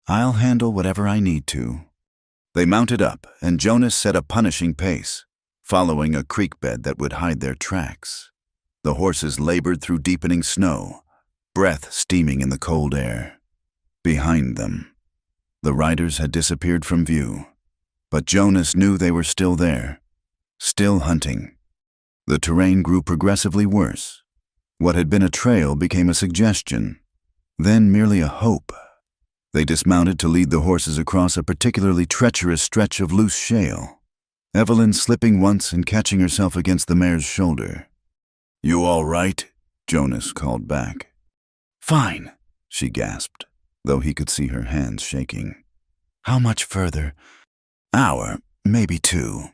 I'll handle whatever I need to. They mounted up, and Jonas set a punishing pace, following a creek bed that would hide their tracks. The horses labored through deepening snow, breath steaming in the cold air. Behind them, the riders had disappeared from view, but Jonas knew they were still there, still hunting. The terrain grew progressively worse. What had been a trail became a suggestion, then merely a hope. They dismounted to lead the horses across a particularly treacherous stretch of loose shale, Evelyn slipping once and catching herself against the mare's shoulder. "You all right?" Jonas called back. "Fine," she gasped, though he could see her hands shaking. "How much further?" "Hour, maybe 2.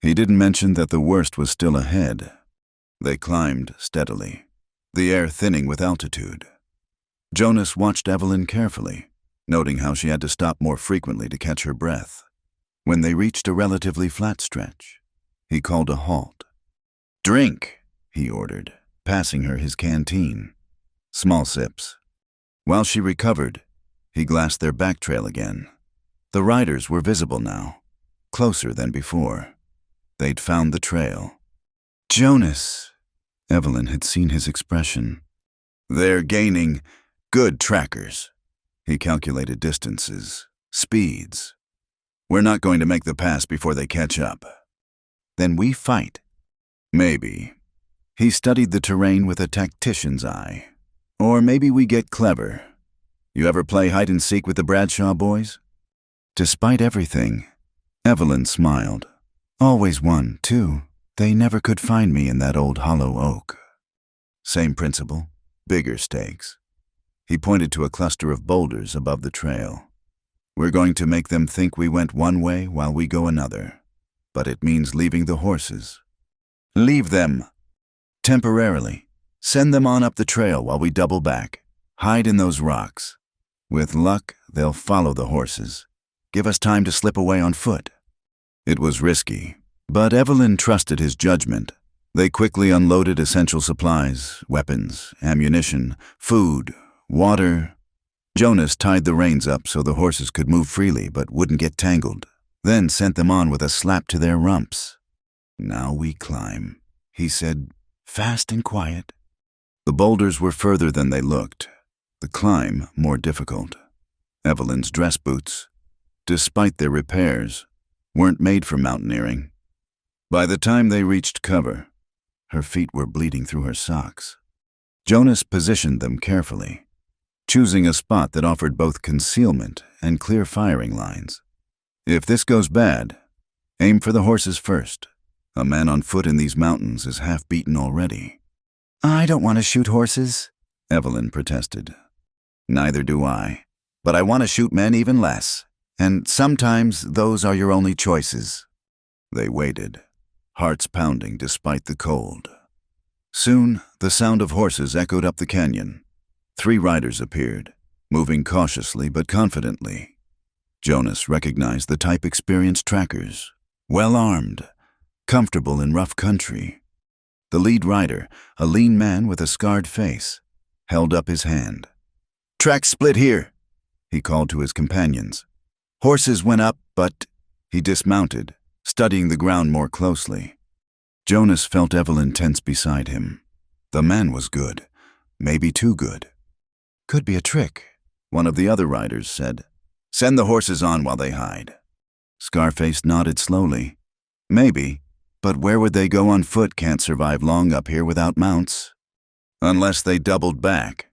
He didn't mention that the worst was still ahead. They climbed steadily, the air thinning with altitude. Jonas watched Evelyn carefully, noting how she had to stop more frequently to catch her breath. When they reached a relatively flat stretch, he called a halt. "Drink," he ordered, passing her his canteen. Small sips. While she recovered, he glassed their back trail again. The riders were visible now, closer than before. They'd found the trail. "Jonas," Evelyn had seen his expression. "They're gaining. Good trackers." He calculated distances, speeds. "We're not going to make the pass before they catch up." "Then we fight." "Maybe." He studied the terrain with a tactician's eye. "Or maybe we get clever. You ever play hide-and-seek with the Bradshaw boys?" Despite everything, Evelyn smiled. "Always won, too. They never could find me in that old hollow oak." Same principle, bigger stakes. He pointed to a cluster of boulders above the trail. "We're going to make them think we went one way while we go another. But it means leaving the horses." "Leave them." "Temporarily. Send them on up the trail while we double back. Hide in those rocks. With luck, they'll follow the horses. Give us time to slip away on foot." It was risky, but Evelyn trusted his judgment. They quickly unloaded essential supplies, weapons, ammunition, food, water. Jonas tied the reins up so the horses could move freely but wouldn't get tangled, then sent them on with a slap to their rumps. "Now we climb," he said, fast and quiet. The boulders were further than they looked, the climb more difficult. Evelyn's dress boots, despite their repairs, weren't made for mountaineering. By the time they reached cover, her feet were bleeding through her socks. Jonas positioned them carefully, choosing a spot that offered both concealment and clear firing lines. "If this goes bad, aim for the horses first. A man on foot in these mountains is half beaten already." "I don't want to shoot horses," Evelyn protested. "Neither do I, but I want to shoot men even less, and sometimes those are your only choices." They waited, hearts pounding despite the cold. Soon, the sound of horses echoed up the canyon. 3 riders appeared, moving cautiously but confidently. Jonas recognized the type experienced trackers, well-armed, comfortable in rough country. The lead rider, a lean man with a scarred face, held up his hand. "Track split here," he called to his companions. Horses went up, but he dismounted, studying the ground more closely. Jonas felt Evelyn tense beside him. The man was good, maybe too good. "Could be a trick," one of the other riders said. "Send the horses on while they hide." Scarface nodded slowly. "Maybe, but where would they go on foot? Can't survive long up here without mounts." "Unless they doubled back,"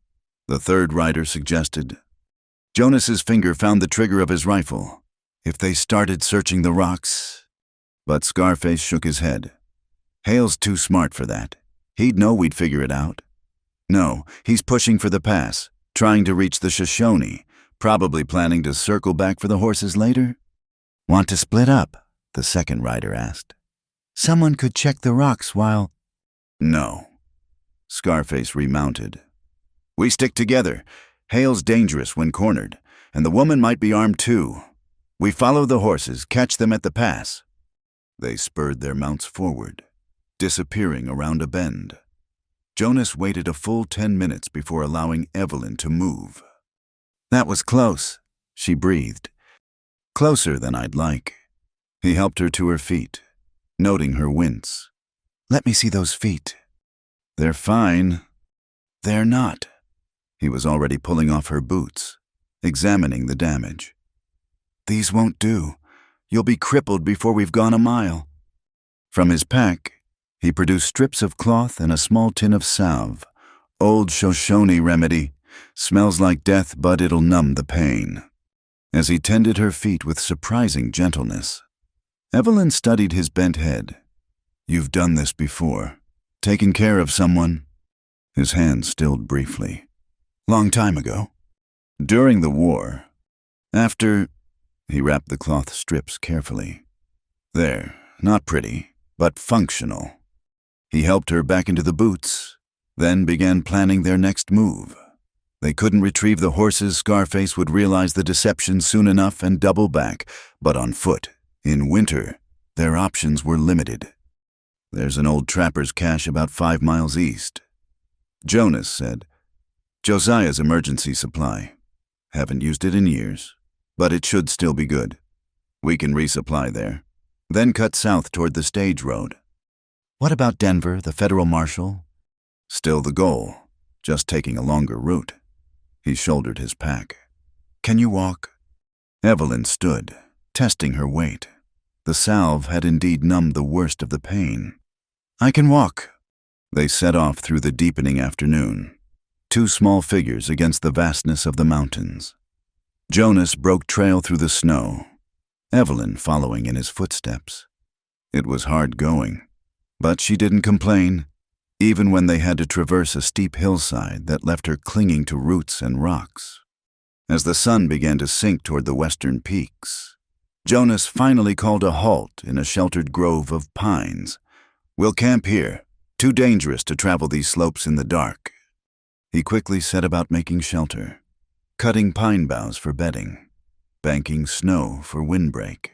the third rider suggested. Jonas's finger found the trigger of his rifle. If they started searching the rocks... But Scarface shook his head. "Hale's too smart for that. He'd know we'd figure it out. No, he's pushing for the pass, trying to reach the Shoshone, probably planning to circle back for the horses later." "Want to split up?" the second rider asked. "Someone could check the rocks while—" "No." Scarface remounted. "We stick together. Hale's dangerous when cornered, and the woman might be armed too. We follow the horses, catch them at the pass." They spurred their mounts forward, disappearing around a bend. Jonas waited a full 10 minutes before allowing Evelyn to move. "That was close," she breathed. "Closer than I'd like." He helped her to her feet, noting her wince. "Let me see those feet." "They're fine." "They're not." He was already pulling off her boots, examining the damage. "These won't do. You'll be crippled before we've gone a mile." From his pack, he produced strips of cloth and a small tin of salve. "Old Shoshone remedy. Smells like death, but it'll numb the pain." As he tended her feet with surprising gentleness, Evelyn studied his bent head. "You've done this before. Taken care of someone?" His hand stilled briefly. "Long time ago." "During the war. After—" He wrapped the cloth strips carefully. "There, not pretty, but functional." He helped her back into the boots, then began planning their next move. They couldn't retrieve the horses. Scarface would realize the deception soon enough and double back, but on foot, in winter, their options were limited. "There's an old trapper's cache about 5 miles east." Jonas said, "Josiah's emergency supply. Haven't used it in years, but it should still be good. We can resupply there, then cut south toward the stage road." "What about Denver, the federal marshal?" "Still the goal, just taking a longer route." He shouldered his pack. "Can you walk?" Evelyn stood, testing her weight. The salve had indeed numbed the worst of the pain. "I can walk." They set off through the deepening afternoon, 2 small figures against the vastness of the mountains. Jonas broke trail through the snow, Evelyn following in his footsteps. It was hard going, but she didn't complain, even when they had to traverse a steep hillside that left her clinging to roots and rocks. As the sun began to sink toward the western peaks, Jonas finally called a halt in a sheltered grove of pines. "We'll camp here. Too dangerous to travel these slopes in the dark." He quickly set about making shelter, cutting pine boughs for bedding, banking snow for windbreak.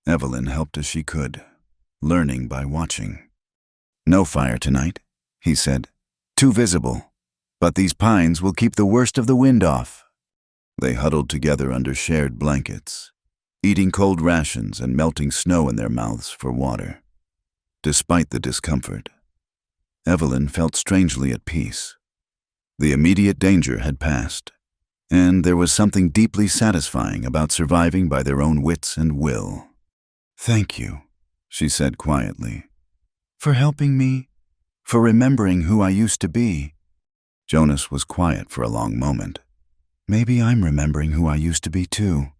Evelyn helped as she could, learning by watching. "No fire tonight," he said. "Too visible. But these pines will keep the worst of the wind off." They huddled together under shared blankets, eating cold rations and melting snow in their mouths for water. Despite the discomfort, Evelyn felt strangely at peace. The immediate danger had passed, and there was something deeply satisfying about surviving by their own wits and will. "Thank you," she said quietly. "For helping me, for remembering who I used to be." Jonas was quiet for a long moment. "Maybe I'm remembering who I used to be too."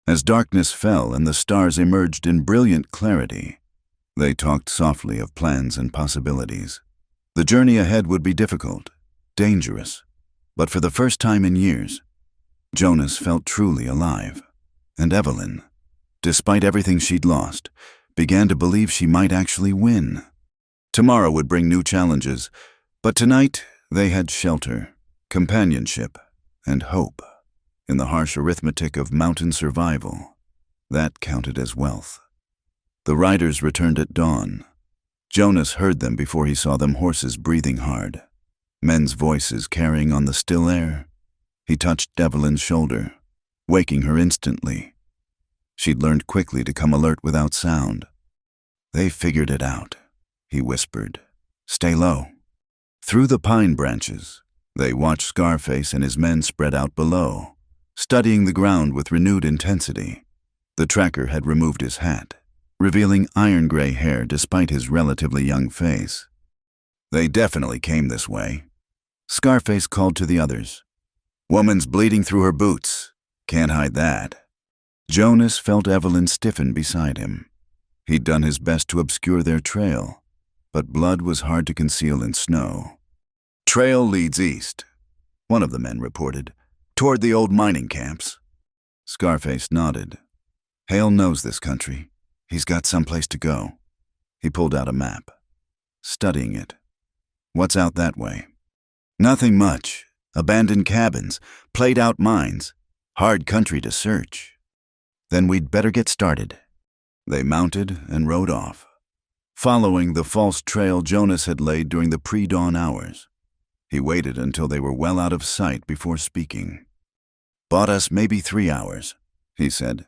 As darkness fell and the stars emerged in brilliant clarity, they talked softly of plans and possibilities. The journey ahead would be difficult, dangerous, but for the first time in years, Jonas felt truly alive. And Evelyn, despite everything she'd lost, began to believe she might actually win. Tomorrow would bring new challenges, but tonight they had shelter, companionship, and hope. In the harsh arithmetic of mountain survival, that counted as wealth. The riders returned at dawn. Jonas heard them before he saw them, horses breathing hard, men's voices carrying on the still air. He touched Evelyn's shoulder, waking her instantly. She'd learned quickly to come alert without sound. "They figured it out," he whispered. "Stay low." Through the pine branches, they watched Scarface and his men spread out below, studying the ground with renewed intensity. The tracker had removed his hat, revealing iron-gray hair despite his relatively young face. "They definitely came this way." Scarface called to the others. "Woman's bleeding through her boots. Can't hide that." Jonas felt Evelyn stiffen beside him. He'd done his best to obscure their trail, but blood was hard to conceal in snow. "Trail leads east," one of the men reported, "toward the old mining camps." Scarface nodded. "Hale knows this country. He's got someplace to go." He pulled out a map, studying it. "What's out that way?" "Nothing much. abandoned cabins, played-out mines, hard country to search. Then we'd better get started. They mounted and rode off, following the false trail Jonas had laid during the pre-dawn hours. He waited until they were well out of sight before speaking. "Bought us maybe 3 hours," he said.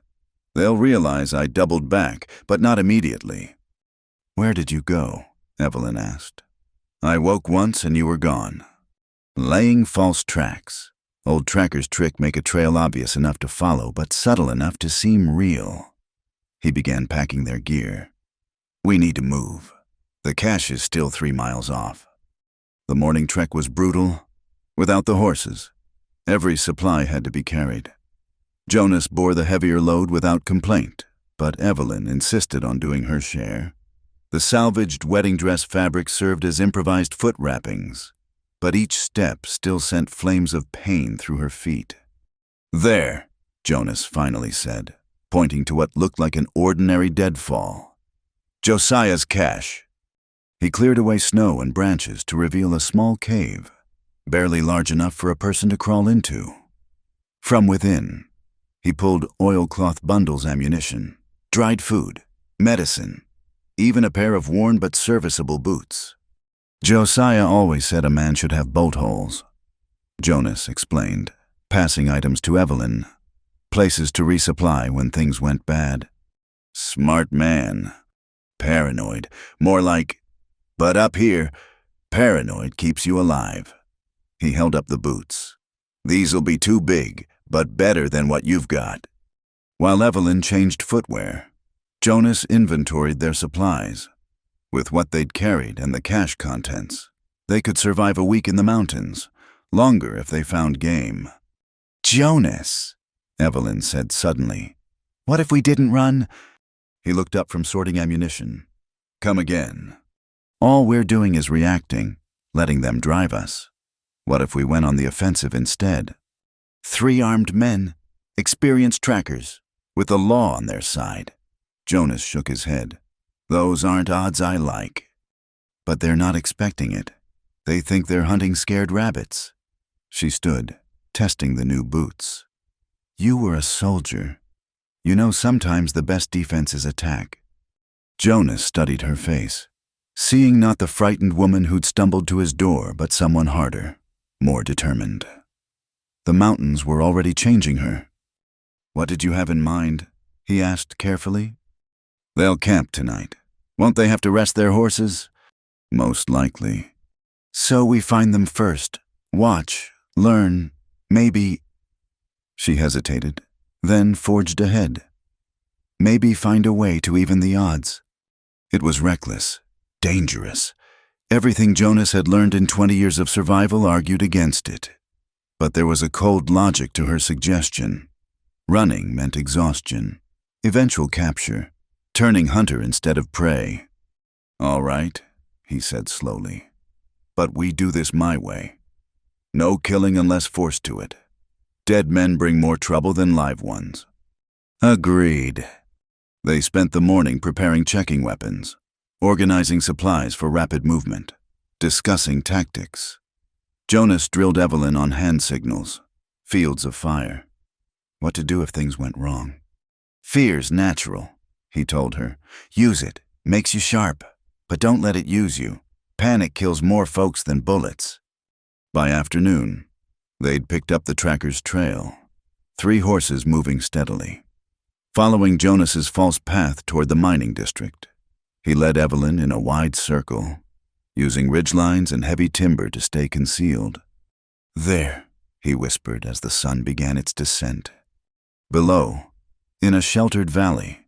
"They'll realize I doubled back, but not immediately." "Where did you go?" Evelyn asked. "I woke once and you were gone." Laying false tracks. Old trackers' trick make a trail obvious enough to follow, but subtle enough to seem real. He began packing their gear. "We need to move. The cache is still 3 miles off." The morning trek was brutal. Without the horses, every supply had to be carried. Jonas bore the heavier load without complaint, but Evelyn insisted on doing her share. The salvaged wedding dress fabric served as improvised foot wrappings, but each step still sent flames of pain through her feet. "There," Jonas finally said, pointing to what looked like an ordinary deadfall. "Josiah's cache." He cleared away snow and branches to reveal a small cave, barely large enough for a person to crawl into. From within, he pulled oilcloth bundles, ammunition, dried food, medicine, even a pair of worn but serviceable boots. "Josiah always said a man should have bolt holes," Jonas explained, passing items to Evelyn, places to resupply when things went bad. "Smart man. Paranoid. More like, but up here, paranoid keeps you alive." He held up the boots. "These'll be too big, but better than what you've got." While Evelyn changed footwear, Jonas inventoried their supplies. With what they'd carried and the cache contents, they could survive a week in the mountains, longer if they found game. "Jonas," Evelyn said suddenly, "what if we didn't run?" He looked up from sorting ammunition. "Come again." "All we're doing is reacting, letting them drive us. What if we went on the offensive instead? 3 armed men, experienced trackers, with the law on their side." Jonas shook his head. "Those aren't odds I like." "But they're not expecting it. They think they're hunting scared rabbits." She stood, testing the new boots. "You were a soldier. You know sometimes the best defense is attack." Jonas studied her face, seeing not the frightened woman who'd stumbled to his door, but someone harder, more determined. The mountains were already changing her. "What did you have in mind?" he asked carefully. "They'll camp tonight. Won't they have to rest their horses?" "Most likely." "So we find them first. Watch, learn, maybe—" She hesitated, then forged ahead. "Maybe find a way to even the odds." It was reckless, dangerous. Everything Jonas had learned in 20 years of survival argued against it. But there was a cold logic to her suggestion. Running meant exhaustion, eventual capture, turning hunter instead of prey. "All right," he said slowly. "But we do this my way. No killing unless forced to it. Dead men bring more trouble than live ones." Agreed. They spent the morning preparing checking weapons, organizing supplies for rapid movement, discussing tactics. Jonas drilled Evelyn on hand signals, fields of fire. What to do if things went wrong. "Fear's natural," he told her. "Use it, makes you sharp, but don't let it use you. Panic kills more folks than bullets." By afternoon, they'd picked up the tracker's trail, 3 horses moving steadily. Following Jonas's false path toward the mining district, he led Evelyn in a wide circle, using ridgelines and heavy timber to stay concealed. "There," he whispered as the sun began its descent. Below, in a sheltered valley,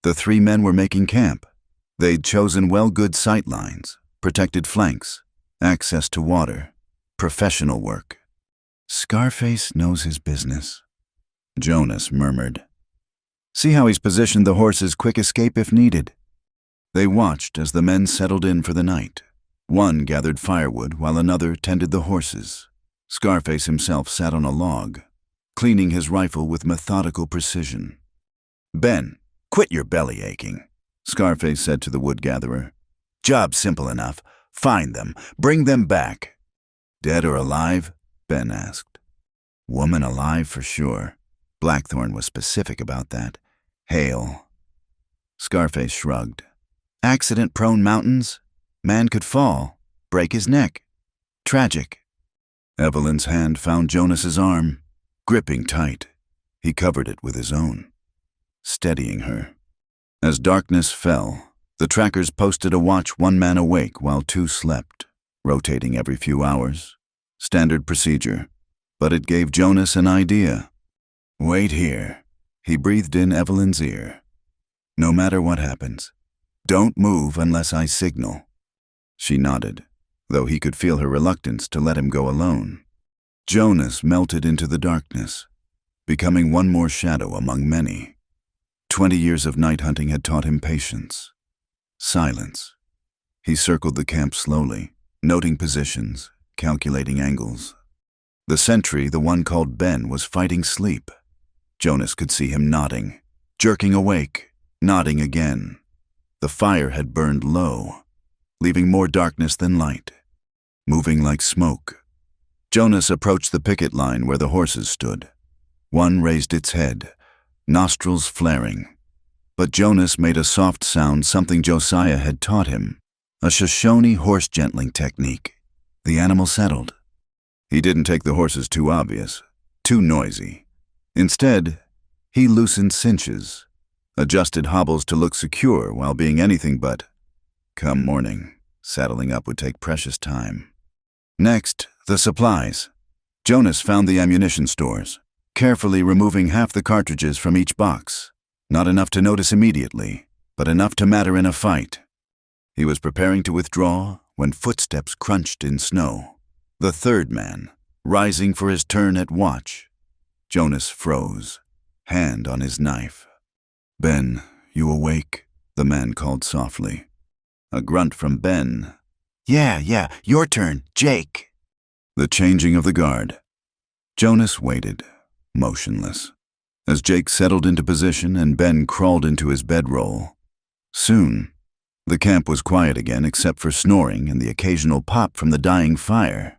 the 3 men were making camp. They'd chosen good sight lines, protected flanks, access to water, professional work. "Scarface knows his business," Jonas murmured. "See how he's positioned the horses quick escape if needed." They watched as the men settled in for the night. One gathered firewood while another tended the horses. Scarface himself sat on a log, cleaning his rifle with methodical precision. "Ben, quit your belly aching," Scarface said to the wood gatherer. "Job simple enough. Find them. Bring them back." "Dead or alive?" Ben asked. Woman alive for sure. Blackthorn was specific about that. Hale. Scarface shrugged. Accident-prone mountains? Man could fall, break his neck. Tragic. Evelyn's hand found Jonas's arm, gripping tight. He covered it with his own, steadying her. As darkness fell, the trackers posted a watch, one man awake while two slept, rotating every few hours. Standard procedure. But it gave Jonas an idea. Wait here. He breathed in Evelyn's ear. No matter what happens, don't move unless I signal. She nodded, though he could feel her reluctance to let him go alone. Jonas melted into the darkness, becoming one more shadow among many. 20 years of night hunting had taught him patience. Silence. He circled the camp slowly, noting positions, calculating angles. The sentry, the one called Ben, was fighting sleep. Jonas could see him nodding, jerking awake, nodding again. The fire had burned low, leaving more darkness than light, moving like smoke. Jonas approached the picket line where the horses stood. One raised its head, nostrils flaring. But Jonas made a soft sound, something Josiah had taught him, a Shoshone horse-gentling technique. The animal settled. He didn't take the horses too obvious, too noisy. Instead, he loosened cinches, adjusted hobbles to look secure while being anything but. Come morning, saddling up would take precious time. Next, the supplies. Jonas found the ammunition stores, carefully removing half the cartridges from each box. Not enough to notice immediately, but enough to matter in a fight. He was preparing to withdraw when footsteps crunched in snow. The third man, rising for his turn at watch. Jonas froze, hand on his knife. Ben, you awake? The man called softly. A grunt from Ben. Yeah, your turn, Jake. The changing of the guard. Jonas waited, motionless, as Jake settled into position and Ben crawled into his bedroll. Soon, the camp was quiet again except for snoring and the occasional pop from the dying fire.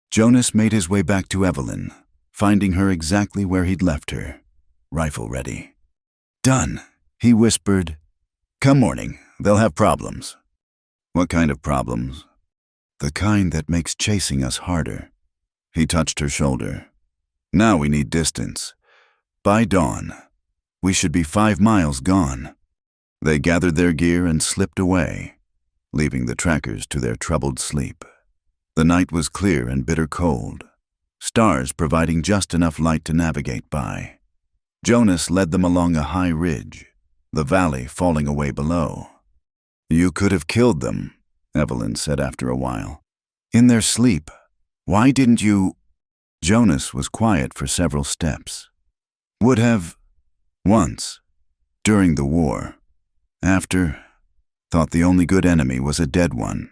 Jonas made his way back to Evelyn, finding her exactly where he'd left her, rifle ready. Done, he whispered. Come morning, they'll have problems. What kind of problems? The kind that makes chasing us harder. He touched her shoulder. Now we need distance. By dawn, we should be 5 miles gone. They gathered their gear and slipped away, leaving the trackers to their troubled sleep. The night was clear and bitter cold, stars providing just enough light to navigate by. Jonas led them along a high ridge, the valley falling away below. You could have killed them, Evelyn said after a while. In their sleep. Why didn't you? Jonas was quiet for several steps. Would have. Once. During the war. After. Thought the only good enemy was a dead one.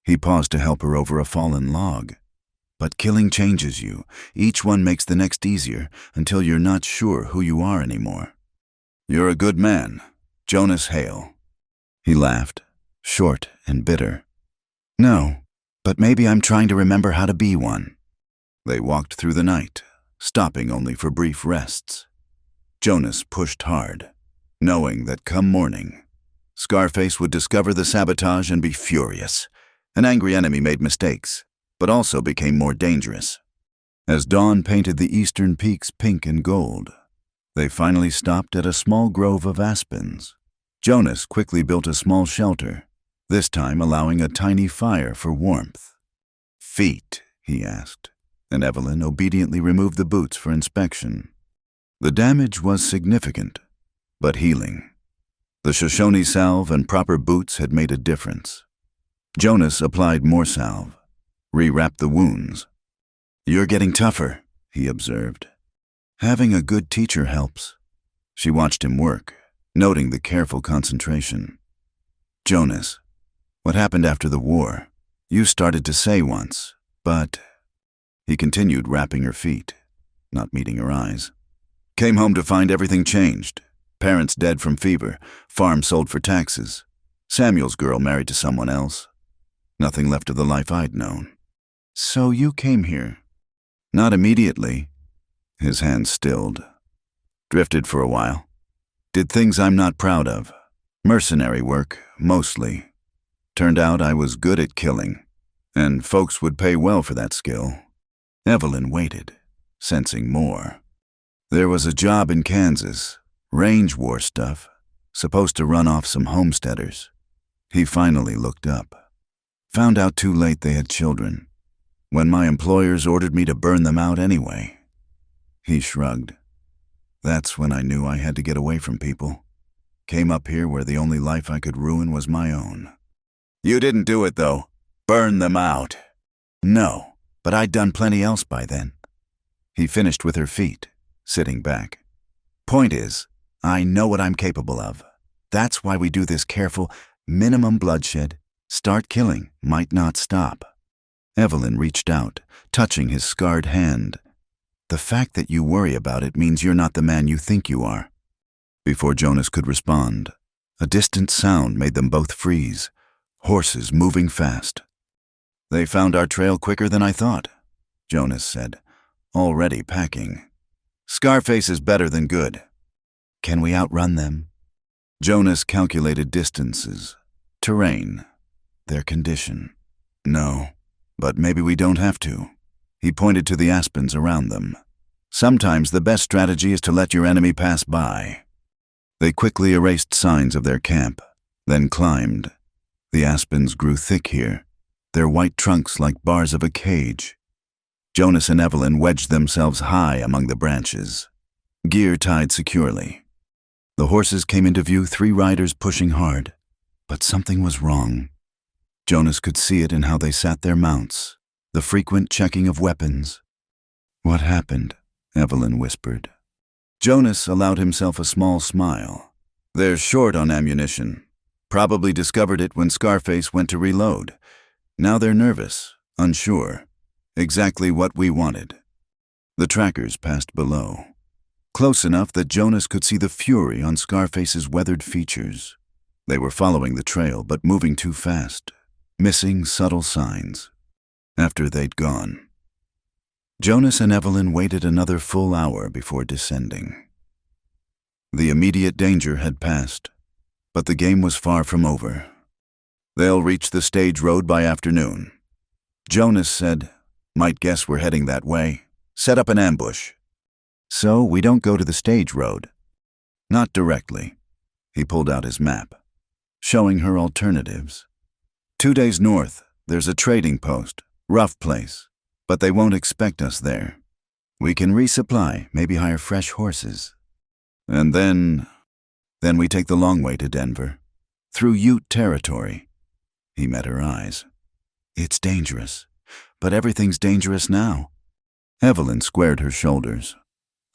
He paused to help her over a fallen log. But killing changes you. Each one makes the next easier until you're not sure who you are anymore. You're a good man, Jonas Hale. He laughed, short and bitter. No, but maybe I'm trying to remember how to be one. They walked through the night, stopping only for brief rests. Jonas pushed hard, knowing that come morning, Scarface would discover the sabotage and be furious. An angry enemy made mistakes, but also became more dangerous. As dawn painted the eastern peaks pink and gold, they finally stopped at a small grove of aspens. Jonas quickly built a small shelter, this time allowing a tiny fire for warmth. Feet, he asked, and Evelyn obediently removed the boots for inspection. The damage was significant, but healing. The Shoshone salve and proper boots had made a difference. Jonas applied more salve, rewrapped the wounds. You're getting tougher, he observed. Having a good teacher helps. She watched him work, noting the careful concentration. Jonas, what happened after the war? You started to say once, but... He continued wrapping her feet, not meeting her eyes. Came home to find everything changed. Parents dead from fever, farm sold for taxes. Samuel's girl married to someone else. Nothing left of the life I'd known. So you came here. Not immediately. His hands stilled. Drifted for a while. Did things I'm not proud of. Mercenary work, mostly. Turned out I was good at killing, and folks would pay well for that skill. Evelyn waited, sensing more. There was a job in Kansas, range war stuff, supposed to run off some homesteaders. He finally looked up. Found out too late they had children, when my employers ordered me to burn them out anyway. He shrugged. That's when I knew I had to get away from people. Came up here where the only life I could ruin was my own. You didn't do it, though. Burn them out. No, but I'd done plenty else by then. He finished with her feet, sitting back. Point is, I know what I'm capable of. That's why we do this careful, minimum bloodshed. Start killing, might not stop. Evelyn reached out, touching his scarred hand. The fact that you worry about it means you're not the man you think you are. Before Jonas could respond, a distant sound made them both freeze, horses moving fast. They found our trail quicker than I thought, Jonas said, already packing. Scarface is better than good. Can we outrun them? Jonas calculated distances, terrain, their condition. No, but maybe we don't have to. He pointed to the aspens around them. Sometimes the best strategy is to let your enemy pass by. They quickly erased signs of their camp, then climbed. The aspens grew thick here, their white trunks like bars of a cage. Jonas and Evelyn wedged themselves high among the branches, gear tied securely. The horses came into view, 3 riders pushing hard, but something was wrong. Jonas could see it in how they sat their mounts, the frequent checking of weapons. What happened? Evelyn whispered. Jonas allowed himself a small smile. They're short on ammunition. Probably discovered it when Scarface went to reload. Now they're nervous, unsure. Exactly what we wanted. The trackers passed below, close enough that Jonas could see the fury on Scarface's weathered features. They were following the trail, but moving too fast, missing subtle signs. After they'd gone, Jonas and Evelyn waited another full hour before descending. The immediate danger had passed, but the game was far from over. They'll reach the stage road by afternoon. Jonas said, might guess we're heading that way. Set up an ambush. So we don't go to the stage road. Not directly. He pulled out his map, showing her alternatives. 2 days north, there's a trading post, rough place, but they won't expect us there. We can resupply, maybe hire fresh horses. And then we take the long way to Denver, through Ute territory. He met her eyes. It's dangerous, but everything's dangerous now. Evelyn squared her shoulders.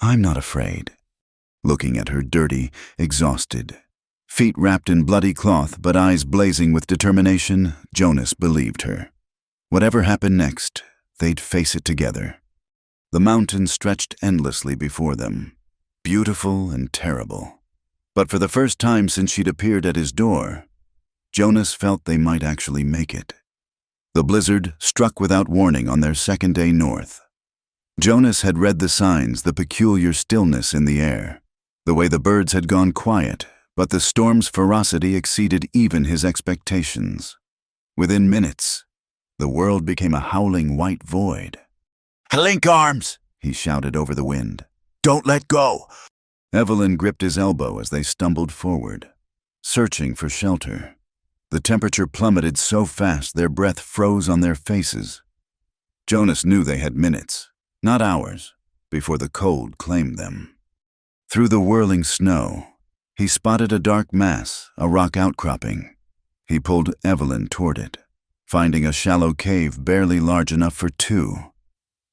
I'm not afraid. Looking at her dirty, exhausted, feet wrapped in bloody cloth but eyes blazing with determination, Jonas believed her. Whatever happened next, they'd face it together. The mountains stretched endlessly before them, beautiful and terrible. But for the first time since she'd appeared at his door, Jonas felt they might actually make it. The blizzard struck without warning on their second day north. Jonas had read the signs, the peculiar stillness in the air, the way the birds had gone quiet, but the storm's ferocity exceeded even his expectations. Within minutes, the world became a howling white void. "Link arms!" he shouted over the wind. "Don't let go!" Evelyn gripped his elbow as they stumbled forward, searching for shelter. The temperature plummeted so fast their breath froze on their faces. Jonas knew they had minutes, not hours, before the cold claimed them. Through the whirling snow, he spotted a dark mass, a rock outcropping. He pulled Evelyn toward it, finding a shallow cave barely large enough for 2.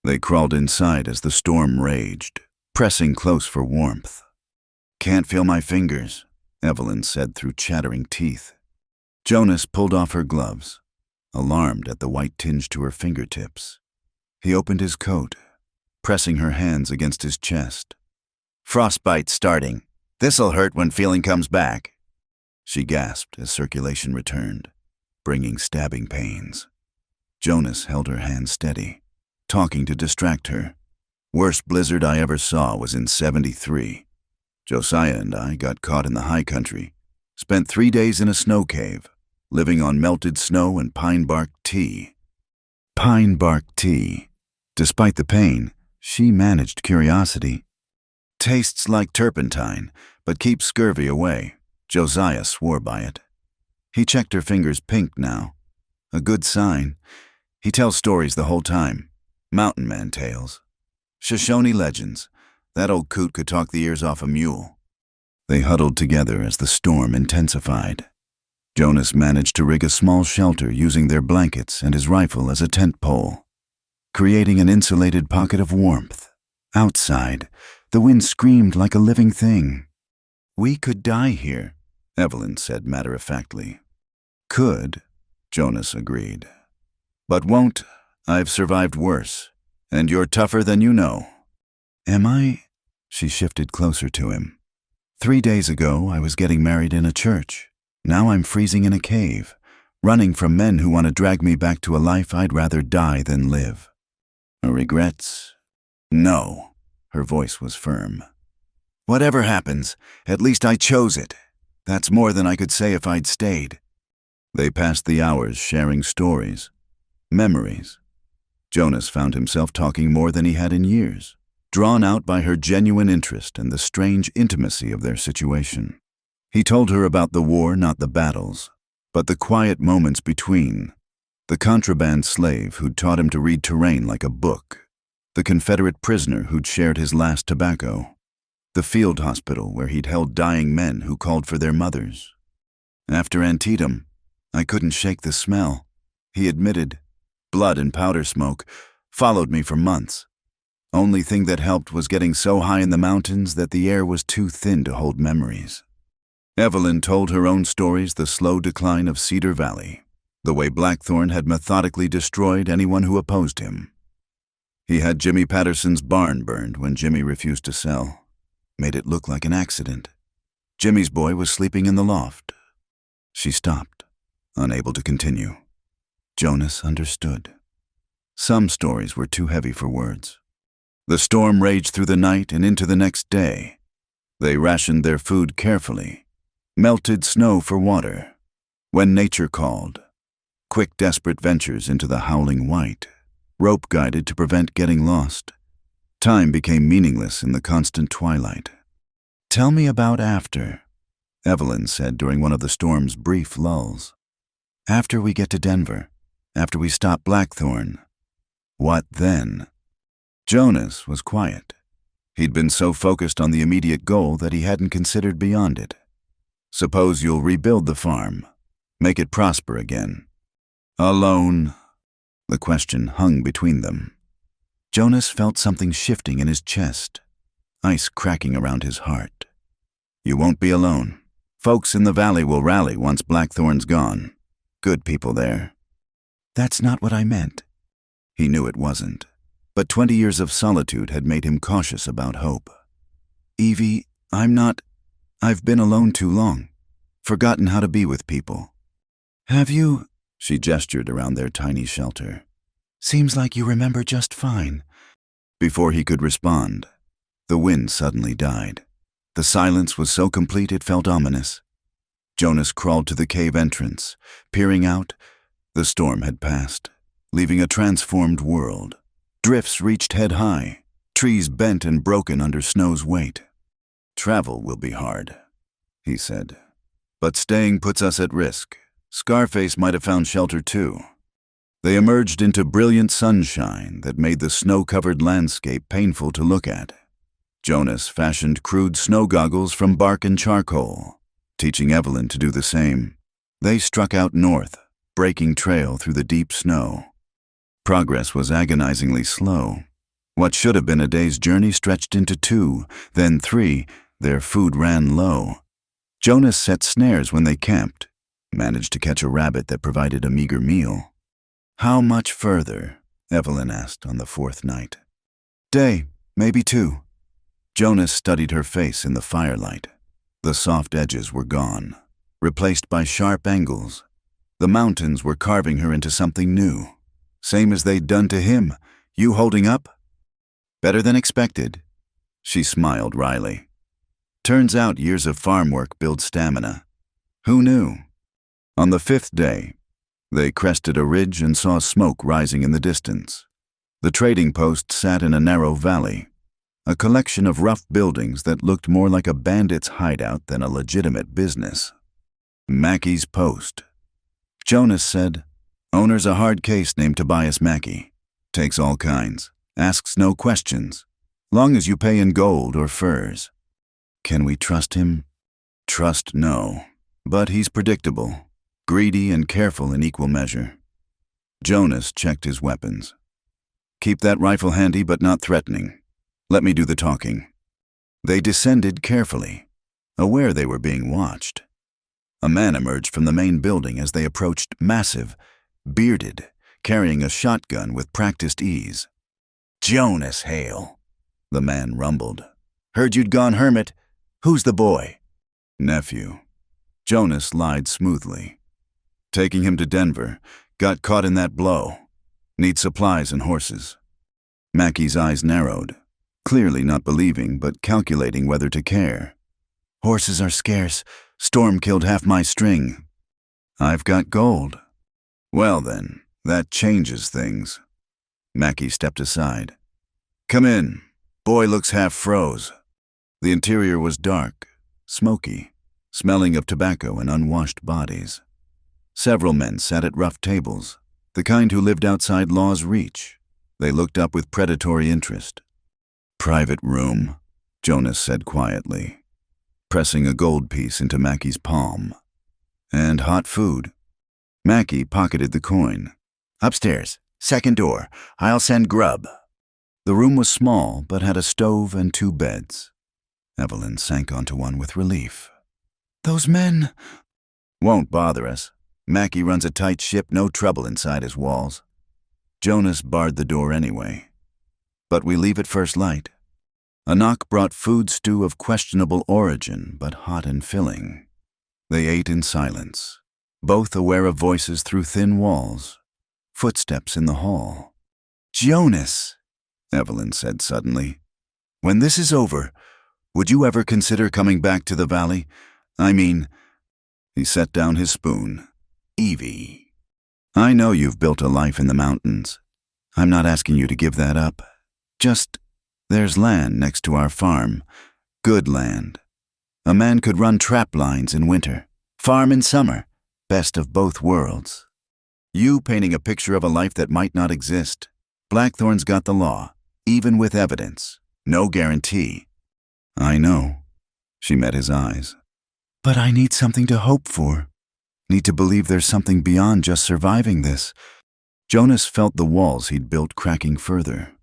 They crawled inside as the storm raged, pressing close for warmth. "Can't feel my fingers," Evelyn said through chattering teeth. Jonas pulled off her gloves, alarmed at the white tinge to her fingertips. He opened his coat, pressing her hands against his chest. "Frostbite starting. This'll hurt when feeling comes back." She gasped as circulation returned, bringing stabbing pains. Jonas held her hand steady, talking to distract her. Worst blizzard I ever saw was in '73. Josiah and I got caught in the high country, spent 3 days in a snow cave, living on melted snow and pine bark tea. Pine bark tea. Despite the pain, she managed curiosity. Tastes like turpentine, but keeps scurvy away. Josiah swore by it. He checked her fingers pink now. A good sign. He tells stories the whole time. Mountain man tales. Shoshone legends. That old coot could talk the ears off a mule. They huddled together as the storm intensified. Jonas managed to rig a small shelter using their blankets and his rifle as a tent pole, creating an insulated pocket of warmth. Outside, the wind screamed like a living thing. "We could die here," Evelyn said matter-of-factly. "Could," Jonas agreed. "But won't. I've survived worse. And you're tougher than you know." "Am I?" She shifted closer to him. 3 days ago, I was getting married in a church. Now I'm freezing in a cave, running from men who want to drag me back to a life I'd rather die than live. Regrets? No. Her voice was firm. "Whatever happens, at least I chose it. That's more than I could say if I'd stayed." They passed the hours sharing stories, memories. Jonas found himself talking more than he had in years, drawn out by her genuine interest and the strange intimacy of their situation. He told her about the war, not the battles, but the quiet moments between. The contraband slave who'd taught him to read terrain like a book. The Confederate prisoner who'd shared his last tobacco. The field hospital where he'd held dying men who called for their mothers. "After Antietam, I couldn't shake the smell," he admitted. "Blood and powder smoke followed me for months. Only thing that helped was getting so high in the mountains that the air was too thin to hold memories." Evelyn told her own stories, the slow decline of Cedar Valley, the way Blackthorn had methodically destroyed anyone who opposed him. He had Jimmy Patterson's barn burned when Jimmy refused to sell. Made it look like an accident. Jimmy's boy was sleeping in the loft. She stopped, unable to continue. Jonas understood. Some stories were too heavy for words. The storm raged through the night and into the next day. They rationed their food carefully, melted snow for water. When nature called, quick desperate ventures into the howling white, rope-guided to prevent getting lost. Time became meaningless in the constant twilight. "Tell me about after," Evelyn said during one of the storm's brief lulls. "After we get to Denver, after we stop Blackthorn. What then?" Jonas was quiet. He'd been so focused on the immediate goal that he hadn't considered beyond it. "Suppose you'll rebuild the farm, make it prosper again. Alone?" The question hung between them. Jonas felt something shifting in his chest, ice cracking around his heart. "You won't be alone. Folks in the valley will rally once Blackthorn's gone. Good people there." "That's not what I meant." He knew it wasn't, but 20 years of solitude had made him cautious about hope. "Evie, I've been alone too long, forgotten how to be with people." "Have you?" She gestured around their tiny shelter. "Seems like you remember just fine." Before he could respond, the wind suddenly died. The silence was so complete it felt ominous. Jonas crawled to the cave entrance. Peering out, the storm had passed, leaving a transformed world. Drifts reached head-high, trees bent and broken under snow's weight. "Travel will be hard," he said. "But staying puts us at risk. Scarface might have found shelter too." They emerged into brilliant sunshine that made the snow-covered landscape painful to look at. Jonas fashioned crude snow goggles from bark and charcoal, teaching Evelyn to do the same. They struck out north, breaking trail through the deep snow. Progress was agonizingly slow. What should have been a day's journey stretched into 2, then 3. Their food ran low. Jonas set snares when they camped, managed to catch a rabbit that provided a meager meal. "How much further?" Evelyn asked on the 4th night. "Day, maybe 2. Jonas studied her face in the firelight. The soft edges were gone, replaced by sharp angles. The mountains were carving her into something new. Same as they'd done to him, You holding up? Better than expected. She smiled wryly. Turns out years of farm work build stamina. Who knew? On the 5th day, they crested a ridge and saw smoke rising in the distance. The trading post sat in a narrow valley, a collection of rough buildings that looked more like a bandit's hideout than a legitimate business. Mackey's Post. Jonas said, "Owner's a hard case named Tobias Mackey. Takes all kinds. Asks no questions. Long as you pay in gold or furs." Can we trust him? Trust, no. But he's predictable, greedy and careful in equal measure. Jonas checked his weapons. Keep that rifle handy but not threatening. Let me do the talking. They descended carefully, aware they were being watched. A man emerged from the main building as they approached, massive, bearded, carrying a shotgun with practiced ease. "Jonas Hale," the man rumbled. "Heard you'd gone hermit. Who's the boy?" "Nephew." Jonas lied smoothly. "Taking him to Denver. Got caught in that blow. Need supplies and horses." Mackey's eyes narrowed, clearly not believing but calculating whether to care. "Horses are scarce. Storm killed half my string." "I've got gold." "Well then, that changes things." Mackey stepped aside. "Come in. Boy looks half froze." The interior was dark, smoky, smelling of tobacco and unwashed bodies. Several men sat at rough tables, the kind who lived outside law's reach. They looked up with predatory interest. "Private room," Jonas said quietly, pressing a gold piece into Mackey's palm. "And hot food." Mackey pocketed the coin. "Upstairs, second door. I'll send grub." The room was small but had a stove and 2 beds. Evelyn sank onto one with relief. "Those men—" "Won't bother us. Mackey runs a tight ship, no trouble inside his walls." Jonas barred the door anyway. "But we leave at first light." A knock brought food stew of questionable origin, but hot and filling. They ate in silence, both aware of voices through thin walls, footsteps in the hall. "Jonas," Evelyn said suddenly, "when this is over, would you ever consider coming back to the valley? I mean—" He set down his spoon. "Evie, I know you've built a life in the mountains. I'm not asking you to give that up. Just, there's land next to our farm. Good land. A man could run trap lines in winter, farm in summer. Best of both worlds. You painting a picture of a life that might not exist. Blackthorn's got the law, even with evidence. No guarantee." "I know." She met his eyes. "But I need something to hope for. Need to believe there's something beyond just surviving this." Jonas felt the walls he'd built cracking further.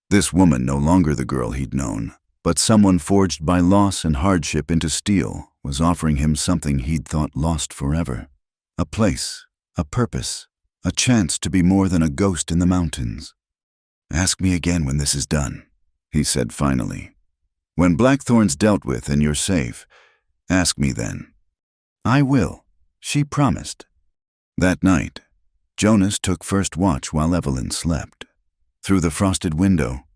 This woman no longer the girl he'd known, but someone forged by loss and hardship into steel was offering him something he'd thought lost forever. A place, a purpose, a chance to be more than a ghost in the mountains. "Ask me again when this is done," he said finally. "When Blackthorn's dealt with and you're safe, ask me then." "I will," she promised. That night, Jonas took first watch while Evelyn slept. Through the frosted window,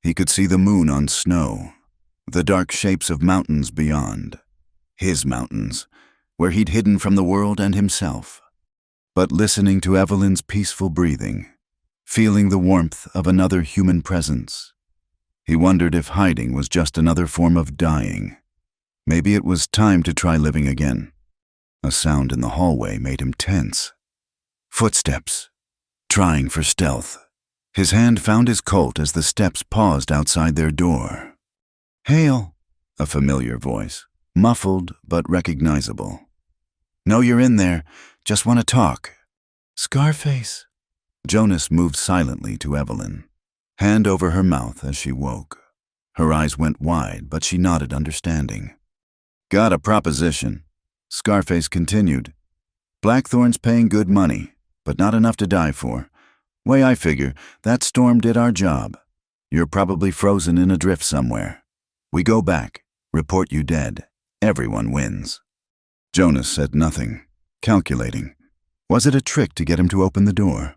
he could see the moon on snow, the dark shapes of mountains beyond. His mountains, where he'd hidden from the world and himself. But listening to Evelyn's peaceful breathing, feeling the warmth of another human presence, he wondered if hiding was just another form of dying. Maybe it was time to try living again. A sound in the hallway made him tense. Footsteps, trying for stealth. His hand found his Colt as the steps paused outside their door. "Hale," a familiar voice, muffled but recognizable. "Know you're in there. Just want to talk." "Scarface." Jonas moved silently to Evelyn, hand over her mouth as she woke. Her eyes went wide, but she nodded understanding. "Got a proposition," Scarface continued. "Blackthorn's paying good money, but not enough to die for. Way I figure, that storm did our job. You're probably frozen in a drift somewhere. We go back, report you dead. Everyone wins." Jonas said nothing, calculating. Was it a trick to get him to open the door?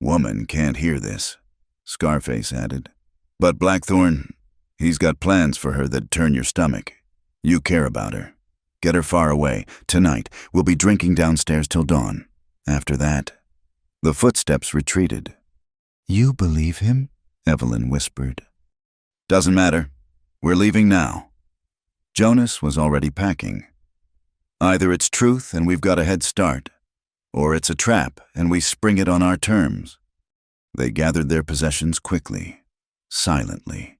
"Woman can't hear this." Scarface added. But Blackthorn, he's got plans for her that'd turn your stomach. You care about her. Get her far away. Tonight, we'll be drinking downstairs till dawn. After that, the footsteps retreated. You believe him? Evelyn whispered. Doesn't matter. We're leaving now. Jonas was already packing. Either it's truth and we've got a head start, or it's a trap and we spring it on our terms. They gathered their possessions quickly, silently.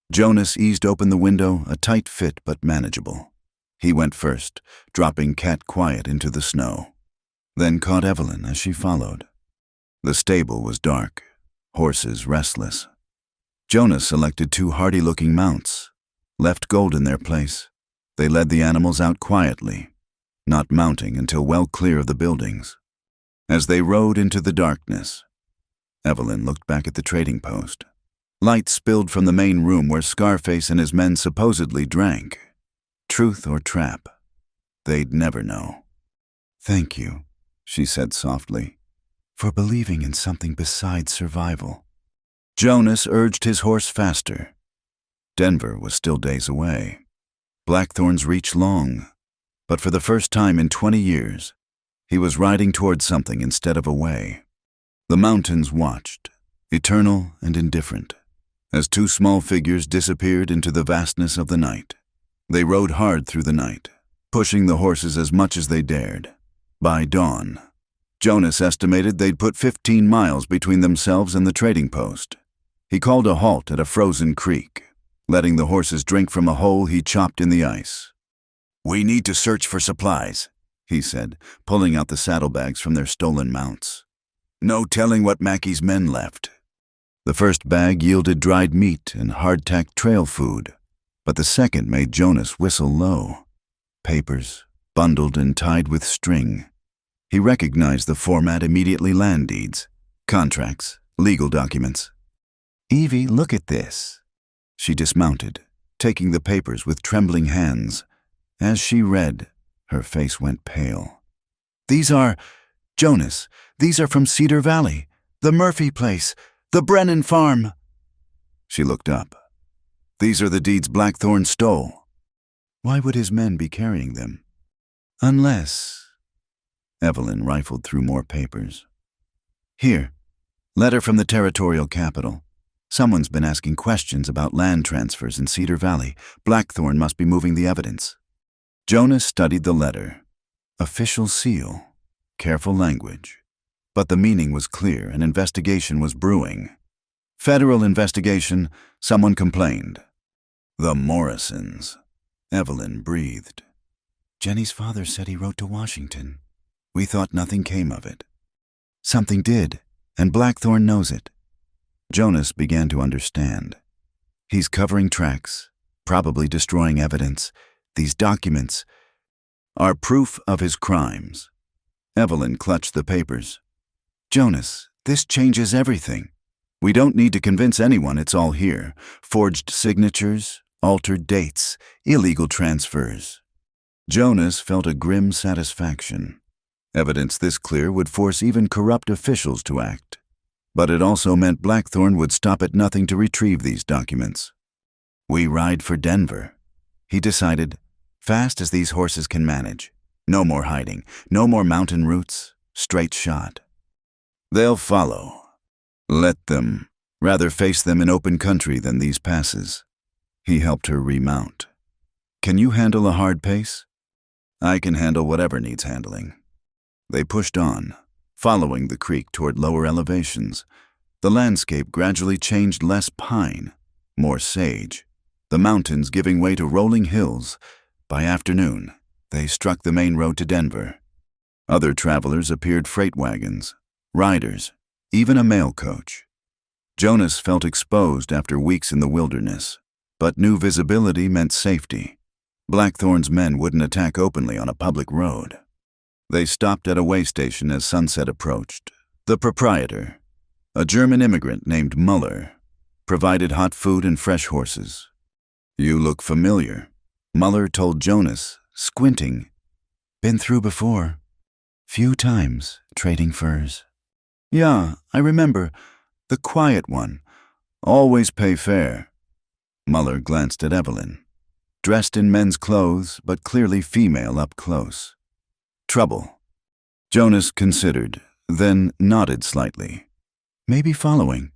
Jonas eased open the window, a tight fit but manageable. He went first, dropping Cat quiet into the snow, then caught Evelyn as she followed. The stable was dark, horses restless. Jonas selected two hardy-looking mounts, left Gold in their place. They led the animals out quietly, not mounting until well clear of the buildings. As they rode into the darkness, Evelyn looked back at the trading post. Light spilled from the main room where Scarface and his men supposedly drank. Truth or trap? They'd never know. Thank you, she said softly, for believing in something besides survival. Jonas urged his horse faster. Denver was still days away. Blackthorn's reach long, but for the first time in 20 years, he was riding toward something instead of away. The mountains watched, eternal and indifferent, as two small figures disappeared into the vastness of the night. They rode hard through the night, pushing the horses as much as they dared. By dawn, Jonas estimated they'd put 15 miles between themselves and the trading post. He called a halt at a frozen creek, letting the horses drink from a hole he chopped in the ice. We need to search for supplies, he said, pulling out the saddlebags from their stolen mounts. No telling what Mackey's men left. The first bag yielded dried meat and hardtack trail food, but the second made Jonas whistle low. Papers, bundled and tied with string. He recognized the format immediately: land deeds, contracts, legal documents. Evie, look at this. She dismounted, taking the papers with trembling hands. As she read, her face went pale. These are, Jonas, these are from Cedar Valley, the Murphy place, the Brennan farm. She looked up. These are the deeds Blackthorn stole. Why would his men be carrying them? Unless... Evelyn rifled through more papers. Here, letter from the territorial capital. Someone's been asking questions about land transfers in Cedar Valley. Blackthorn must be moving the evidence. Jonas studied the letter. Official seal. Careful language. But the meaning was clear. An investigation was brewing. Federal investigation, someone complained. The Morrisons. Evelyn breathed. Jenny's father said he wrote to Washington. We thought nothing came of it. Something did, and Blackthorn knows it. Jonas began to understand. He's covering tracks, probably destroying evidence. These documents are proof of his crimes. Evelyn clutched the papers. Jonas, this changes everything. We don't need to convince anyone it's all here. Forged signatures, altered dates, illegal transfers. Jonas felt a grim satisfaction. Evidence this clear would force even corrupt officials to act. But it also meant Blackthorn would stop at nothing to retrieve these documents. We ride for Denver, he decided, fast as these horses can manage. No more hiding, no more mountain routes, straight shot. They'll follow. Let them. Rather face them in open country than these passes. He helped her remount. Can you handle a hard pace? I can handle whatever needs handling. They pushed on, following the creek toward lower elevations. The landscape gradually changed, less pine, more sage, the mountains giving way to rolling hills. By afternoon, they struck the main road to Denver. Other travelers appeared: freight wagons, riders, even a mail coach. Jonas felt exposed after weeks in the wilderness, but new visibility meant safety. Blackthorn's men wouldn't attack openly on a public road. They stopped at a way station as sunset approached. The proprietor, a German immigrant named Muller, provided hot food and fresh horses. You look familiar, Muller told Jonas, squinting. Been through before. Few times, trading furs. Yeah, I remember. The quiet one, Always pay fair. Muller glanced at Evelyn, dressed in men's clothes but clearly female up close. Trouble. Jonas considered, then nodded slightly. Maybe following.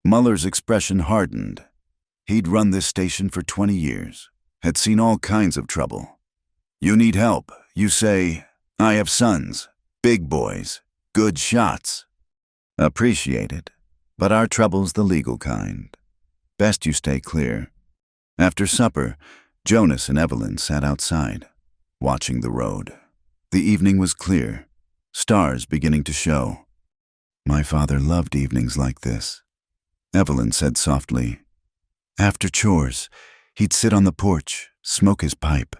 Muller's expression hardened. He'd run this station for 20 years, had seen all kinds of trouble. You need help. You say, I have sons, big boys, good shots. Appreciated, but our trouble's the legal kind. Best you stay clear. After supper, Jonas and Evelyn sat outside, watching the road. The evening was clear, stars beginning to show. My father loved evenings like this. Evelyn said softly. After chores, he'd sit on the porch, smoke his pipe,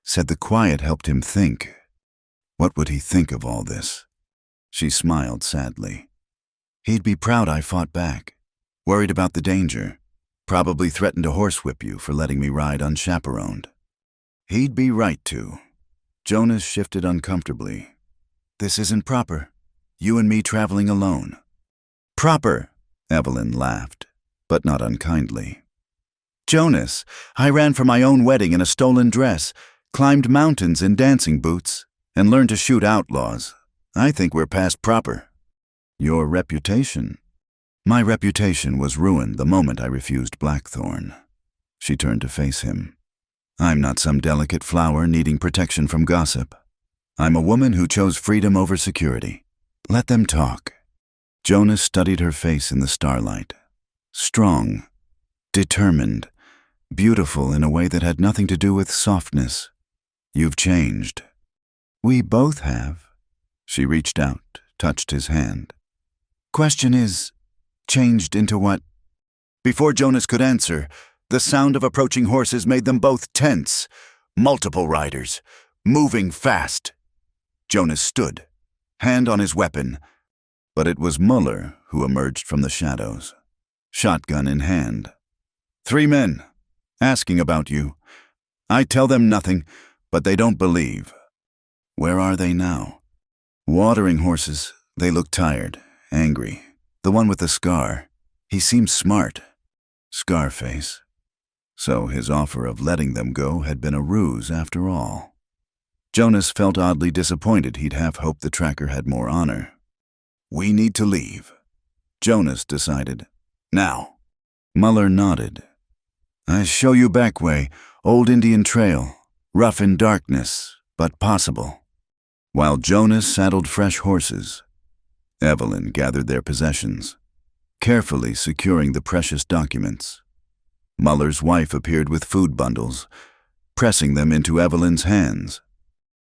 said the quiet helped him think. What would he think of all this? She smiled sadly. He'd be proud I fought back, worried about the danger, probably threatened to horsewhip you for letting me ride unchaperoned. He'd be right to. Jonas shifted uncomfortably. This isn't proper. You and me traveling alone. Proper, Evelyn laughed, but not unkindly. Jonas, I ran for my own wedding in a stolen dress, climbed mountains in dancing boots, and learned to shoot outlaws. I think we're past proper. Your reputation? My reputation was ruined the moment I refused Blackthorn. She turned to face him. I'm not some delicate flower needing protection from gossip. I'm a woman who chose freedom over security. Let them talk. Jonas studied her face in the starlight. Strong, determined, beautiful in a way that had nothing to do with softness. You've changed. We both have. She reached out, touched his hand. Question is, changed into what? Before Jonas could answer, the sound of approaching horses made them both tense. Multiple riders, moving fast. Jonas stood, hand on his weapon, but it was Muller who emerged from the shadows, shotgun in hand. 3 men, asking about you. I tell them nothing, but they don't believe. Where are they now? Watering horses. They look tired, angry. The one with the scar. He seems smart. Scarface. So his offer of letting them go had been a ruse after all. Jonas felt oddly disappointed. He'd half hoped the tracker had more honor. We need to leave. Jonas decided. Now. Muller nodded. I show you back way, old Indian trail, rough in darkness, but possible. While Jonas saddled fresh horses, Evelyn gathered their possessions, carefully securing the precious documents. Muller's wife appeared with food bundles, pressing them into Evelyn's hands.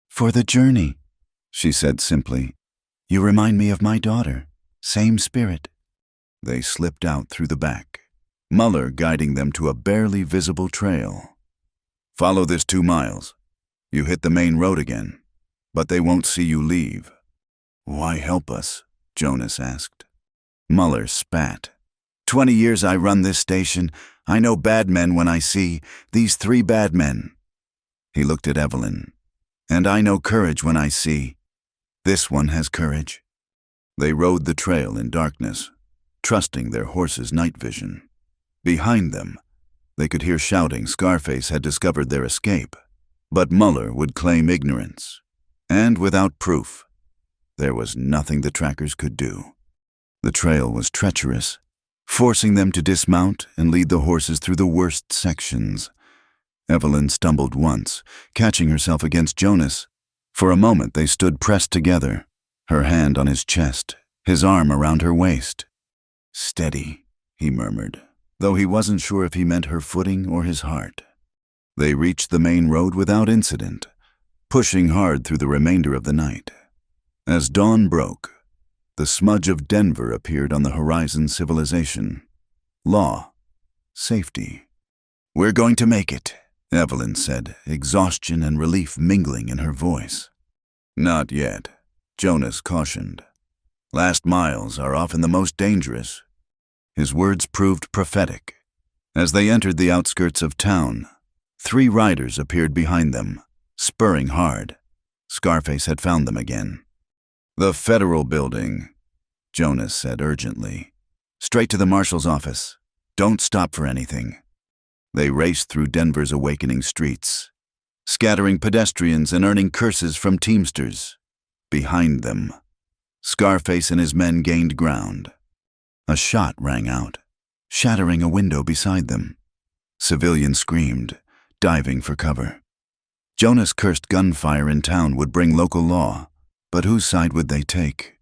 For the journey, she said simply. You remind me of my daughter. Same spirit. They slipped out through the back, Muller guiding them to a barely visible trail. Follow this 2 miles. You hit the main road again, but they won't see you leave. Why help us? Jonas asked. Muller spat. 20 years I run this station. I know bad men when I see these 3 bad men. He looked at Evelyn. And I know courage when I see. This one has courage. They rode the trail in darkness, trusting their horses' night vision. Behind them, they could hear shouting. Scarface had discovered their escape, but Muller would claim ignorance. And without proof, there was nothing the trackers could do. The trail was treacherous, forcing them to dismount and lead the horses through the worst sections. Evelyn stumbled once, catching herself against Jonas. For a moment they stood pressed together, her hand on his chest, his arm around her waist. Steady, he murmured, though he wasn't sure if he meant her footing or his heart. They reached the main road without incident, pushing hard through the remainder of the night. As dawn broke, the smudge of Denver appeared on the horizon. Civilization, law, safety. We're going to make it, Evelyn said, exhaustion and relief mingling in her voice. Not yet, Jonas cautioned. Last miles are often the most dangerous. His words proved prophetic. As they entered the outskirts of town, 3 riders appeared behind them, spurring hard. Scarface had found them again. The Federal Building, Jonas said urgently. Straight to the marshal's office. Don't stop for anything." They raced through Denver's awakening streets, scattering pedestrians and earning curses from Teamsters. Behind them, Scarface and his men gained ground. A shot rang out, shattering a window beside them. Civilians screamed, diving for cover. Jonas cursed gunfire in town would bring local law, but whose side would they take?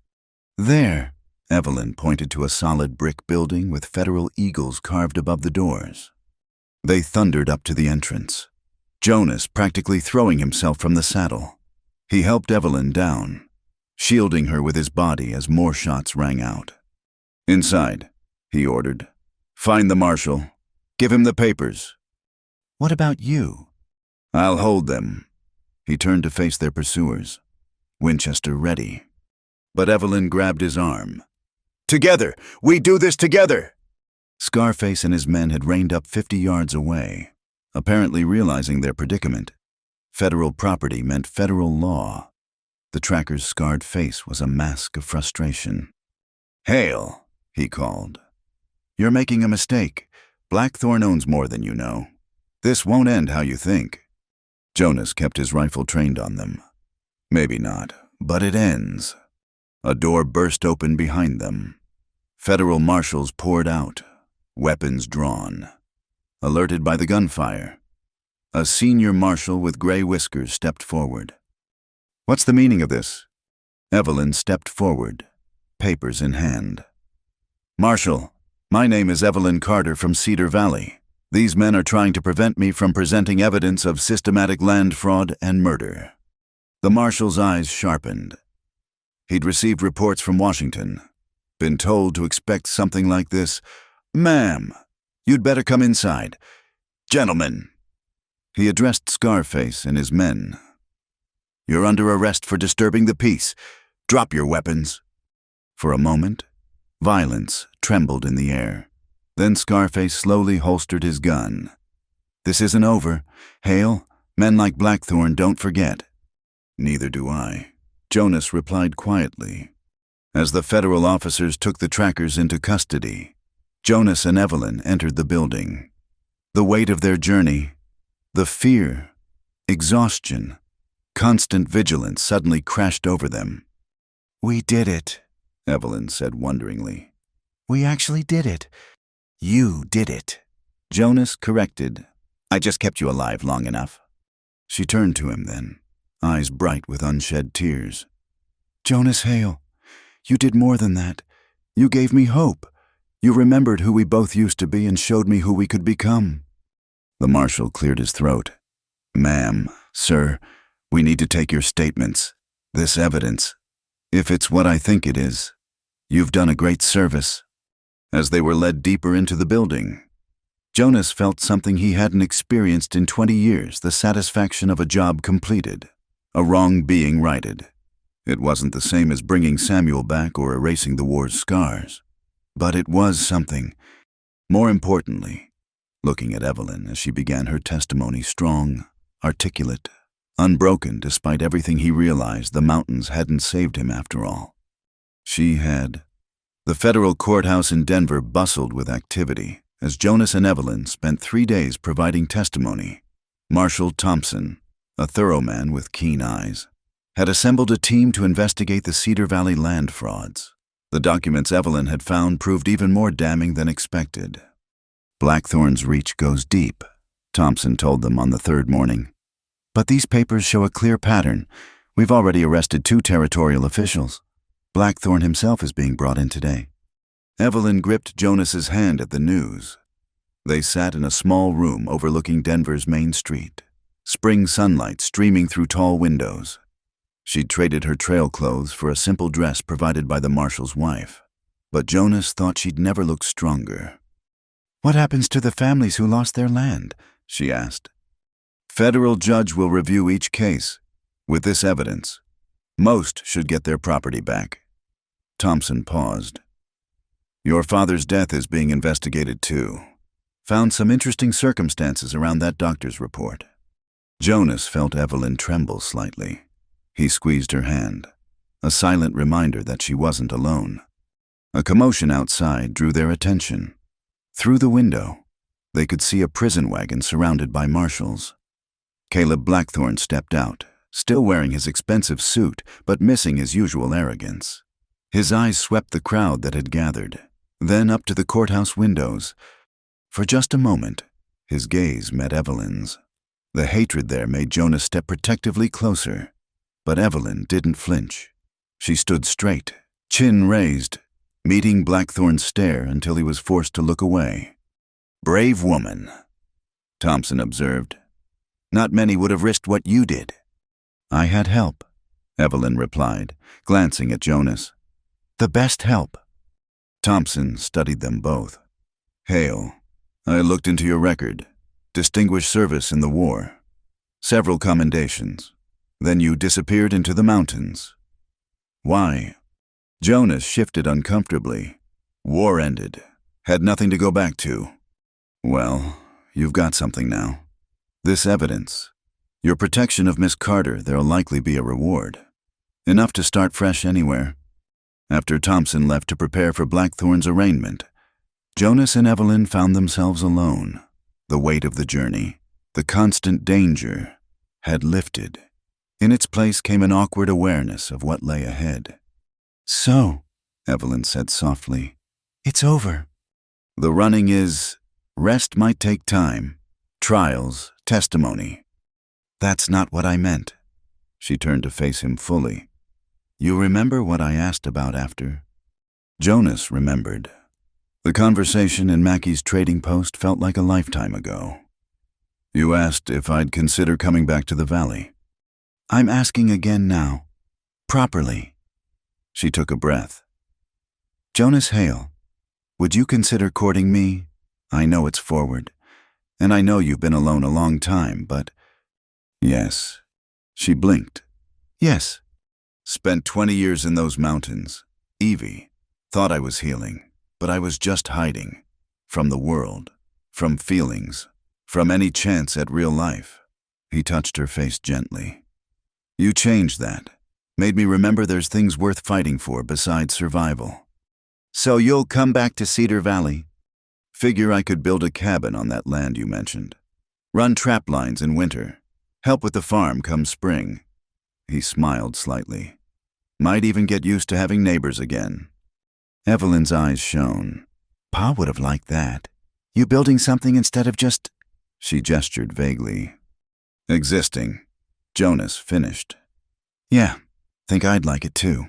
There, Evelyn pointed to a solid brick building with federal eagles carved above the doors. They thundered up to the entrance, Jonas practically throwing himself from the saddle. He helped Evelyn down, shielding her with his body as more shots rang out. "Inside," he ordered. "Find the marshal. Give him the papers." "What about you?" "I'll hold them." He turned to face their pursuers, Winchester ready. But Evelyn grabbed his arm. "Together! We do this together!" Scarface and his men had reined up 50 yards away, apparently realizing their predicament. Federal property meant federal law. The tracker's scarred face was a mask of frustration. "Hale," he called. "You're making a mistake. Blackthorn owns more than you know. This won't end how you think." Jonas kept his rifle trained on them. "Maybe not, but it ends." A door burst open behind them. Federal marshals poured out, weapons drawn. Alerted by the gunfire, a senior marshal with gray whiskers stepped forward. "What's the meaning of this?" Evelyn stepped forward, papers in hand. "Marshal, my name is Evelyn Carter from Cedar Valley. These men are trying to prevent me from presenting evidence of systematic land fraud and murder." The marshal's eyes sharpened. He'd received reports from Washington, been told to expect something like this. "Ma'am, you'd better come inside. Gentlemen." He addressed Scarface and his men. "You're under arrest for disturbing the peace. Drop your weapons." For a moment, violence trembled in the air. Then Scarface slowly holstered his gun. "This isn't over. Hale, men like Blackthorn don't forget." "Neither do I," Jonas replied quietly. As the federal officers took the trackers into custody, Jonas and Evelyn entered the building. The weight of their journey, the fear, exhaustion, constant vigilance suddenly crashed over them. "We did it," Evelyn said wonderingly. "We actually did it." "You did it," Jonas corrected. "I just kept you alive long enough." She turned to him then, eyes bright with unshed tears. "Jonas Hale, you did more than that. You gave me hope. You remembered who we both used to be and showed me who we could become." The marshal cleared his throat. "Ma'am, sir, we need to take your statements, this evidence. If it's what I think it is, you've done a great service." As they were led deeper into the building, Jonas felt something he hadn't experienced in 20 years, the satisfaction of a job completed, a wrong being righted. It wasn't the same as bringing Samuel back or erasing the war's scars, but it was something. More importantly, looking at Evelyn as she began her testimony, strong, articulate, unbroken despite everything, he realized the mountains hadn't saved him after all. She had. The federal courthouse in Denver bustled with activity as Jonas and Evelyn spent 3 days providing testimony. Marshal Thompson, a thorough man with keen eyes, had assembled a team to investigate the Cedar Valley land frauds. The documents Evelyn had found proved even more damning than expected. "Blackthorn's reach goes deep," Thompson told them on the 3rd morning. "But these papers show a clear pattern. We've already arrested 2 territorial officials. Blackthorn himself is being brought in today." Evelyn gripped Jonas's hand at the news. They sat in a small room overlooking Denver's main street, spring sunlight streaming through tall windows. She'd traded her trail clothes for a simple dress provided by the marshal's wife, but Jonas thought she'd never looked stronger. "What happens to the families who lost their land?" she asked. "Federal judge will review each case. With this evidence, most should get their property back." Thompson paused. "Your father's death is being investigated too. Found some interesting circumstances around that doctor's report." Jonas felt Evelyn tremble slightly. He squeezed her hand, a silent reminder that she wasn't alone. A commotion outside drew their attention. Through the window, they could see a prison wagon surrounded by marshals. Caleb Blackthorne stepped out, still wearing his expensive suit, but missing his usual arrogance. His eyes swept the crowd that had gathered, then up to the courthouse windows. For just a moment, his gaze met Evelyn's. The hatred there made Jonas step protectively closer, but Evelyn didn't flinch. She stood straight, chin raised, meeting Blackthorne's stare until he was forced to look away. "Brave woman," Thompson observed. "Not many would have risked what you did." "I had help," Evelyn replied, glancing at Jonas. "The best help." Thompson studied them both. "Hale, I looked into your record. Distinguished service in the war. Several commendations. Then you disappeared into the mountains. Why?" Jonas shifted uncomfortably. "War ended. Had nothing to go back to." "Well, you've got something now. This evidence. Your protection of Miss Carter, there'll likely be a reward. Enough to start fresh anywhere." After Thompson left to prepare for Blackthorne's arraignment, Jonas and Evelyn found themselves alone. The weight of the journey, the constant danger, had lifted. In its place came an awkward awareness of what lay ahead. "So," Evelyn said softly, "it's over." "The running is, rest might take time. Trials, testimony." "That's not what I meant." She turned to face him fully. "You remember what I asked about after?" Jonas remembered. The conversation in Mackey's trading post felt like a lifetime ago. "You asked if I'd consider coming back to the valley." "I'm asking again now. Properly." She took a breath. "Jonas Hale, would you consider courting me? I know it's forward, and I know you've been alone a long time, but—" "Yes." She blinked. "Yes." "Spent 20 years in those mountains. Evie. Thought I was healing. But I was just hiding. From the world. From feelings. From any chance at real life." He touched her face gently. "You changed that. Made me remember there's things worth fighting for besides survival." "So you'll come back to Cedar Valley?" "Figure I could build a cabin on that land you mentioned. Run trap lines in winter. Help with the farm come spring." He smiled slightly. "Might even get used to having neighbors again." Evelyn's eyes shone. "Pa would have liked that. You building something instead of just—" She gestured vaguely. "Existing." Jonas finished. "Yeah, think I'd like it too."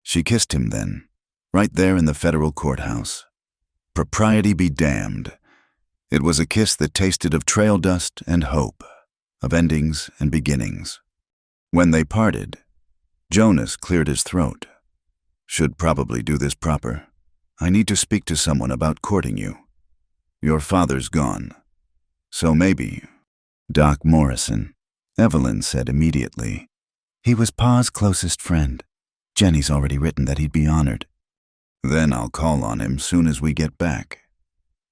She kissed him then, right there in the federal courthouse. Propriety be damned. It was a kiss that tasted of trail dust and hope, of endings and beginnings. When they parted, Jonas cleared his throat. "Should probably do this proper. I need to speak to someone about courting you. Your father's gone. So maybe—" "Doc Morrison," Evelyn said immediately. "He was Pa's closest friend. Jenny's already written that he'd be honored." "Then I'll call on him soon as we get back."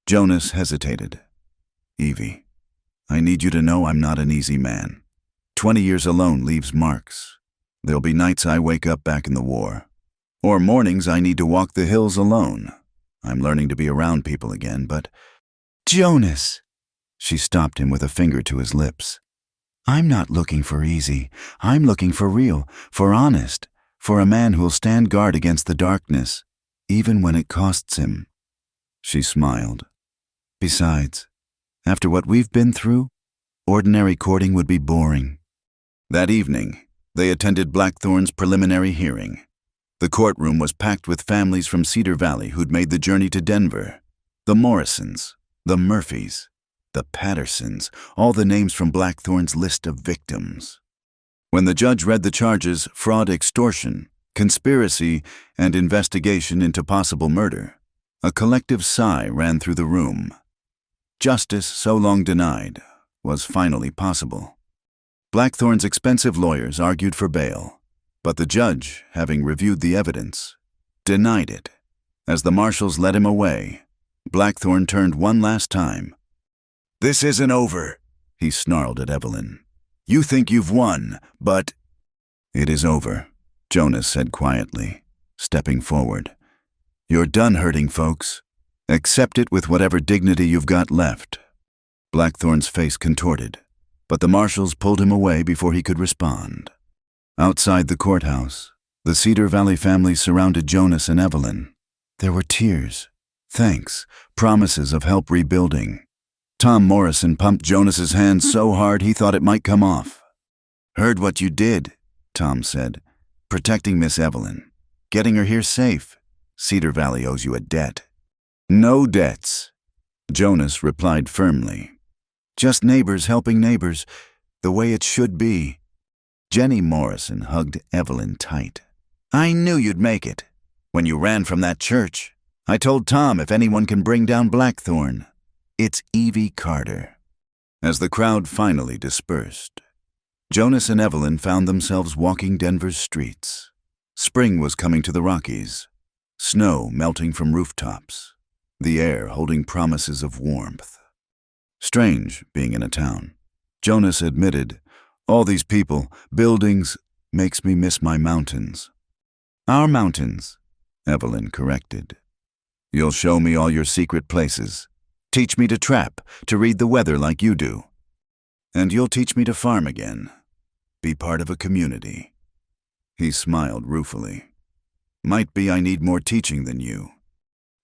Jonas hesitated. "Evie, I need you to know I'm not an easy man. 20 years alone leaves marks. There'll be nights I wake up back in the war. Or mornings I need to walk the hills alone. I'm learning to be around people again, but—" "Jonas!" She stopped him with a finger to his lips. "I'm not looking for easy. I'm looking for real, for honest, for a man who'll stand guard against the darkness, even when it costs him." She smiled. "Besides, after what we've been through, ordinary courting would be boring." That evening, they attended Blackthorne's preliminary hearing. The courtroom was packed with families from Cedar Valley who'd made the journey to Denver. The Morrisons, the Murphys, the Pattersons, all the names from Blackthorne's list of victims. When the judge read the charges, fraud, extortion, conspiracy, and investigation into possible murder, a collective sigh ran through the room. Justice, so long denied, was finally possible. Blackthorne's expensive lawyers argued for bail, but the judge, having reviewed the evidence, denied it. As the marshals led him away, Blackthorne turned one last time. "This isn't over," he snarled at Evelyn. "You think you've won, but—" "It is over," Jonas said quietly, stepping forward. "You're done hurting folks. Accept it with whatever dignity you've got left. Blackthorn's face contorted, but the marshals pulled him away before he could respond. Outside the courthouse, the Cedar Valley family surrounded Jonas and Evelyn. There were tears, thanks, promises of help rebuilding. Tom Morrison pumped Jonas's hand so hard he thought it might come off. "Heard what you did," Tom said. "Protecting Miss Evelyn. Getting her here safe. Cedar Valley owes you a debt." "No debts," Jonas replied firmly. "Just neighbors helping neighbors, the way it should be." Jenny Morrison hugged Evelyn tight. "I knew you'd make it. When you ran from that church, I told Tom if anyone can bring down Blackthorn, it's Evie Carter." As the crowd finally dispersed, Jonas and Evelyn found themselves walking Denver's streets. Spring was coming to the Rockies, snow melting from rooftops, the air holding promises of warmth. Strange being in a town. Jonas admitted, "All these people, buildings, makes me miss my mountains." "Our mountains," Evelyn corrected. "You'll show me all your secret places. Teach me to trap, to read the weather like you do. And you'll teach me to farm again. Be part of a community." He smiled ruefully. "Might be I need more teaching than you."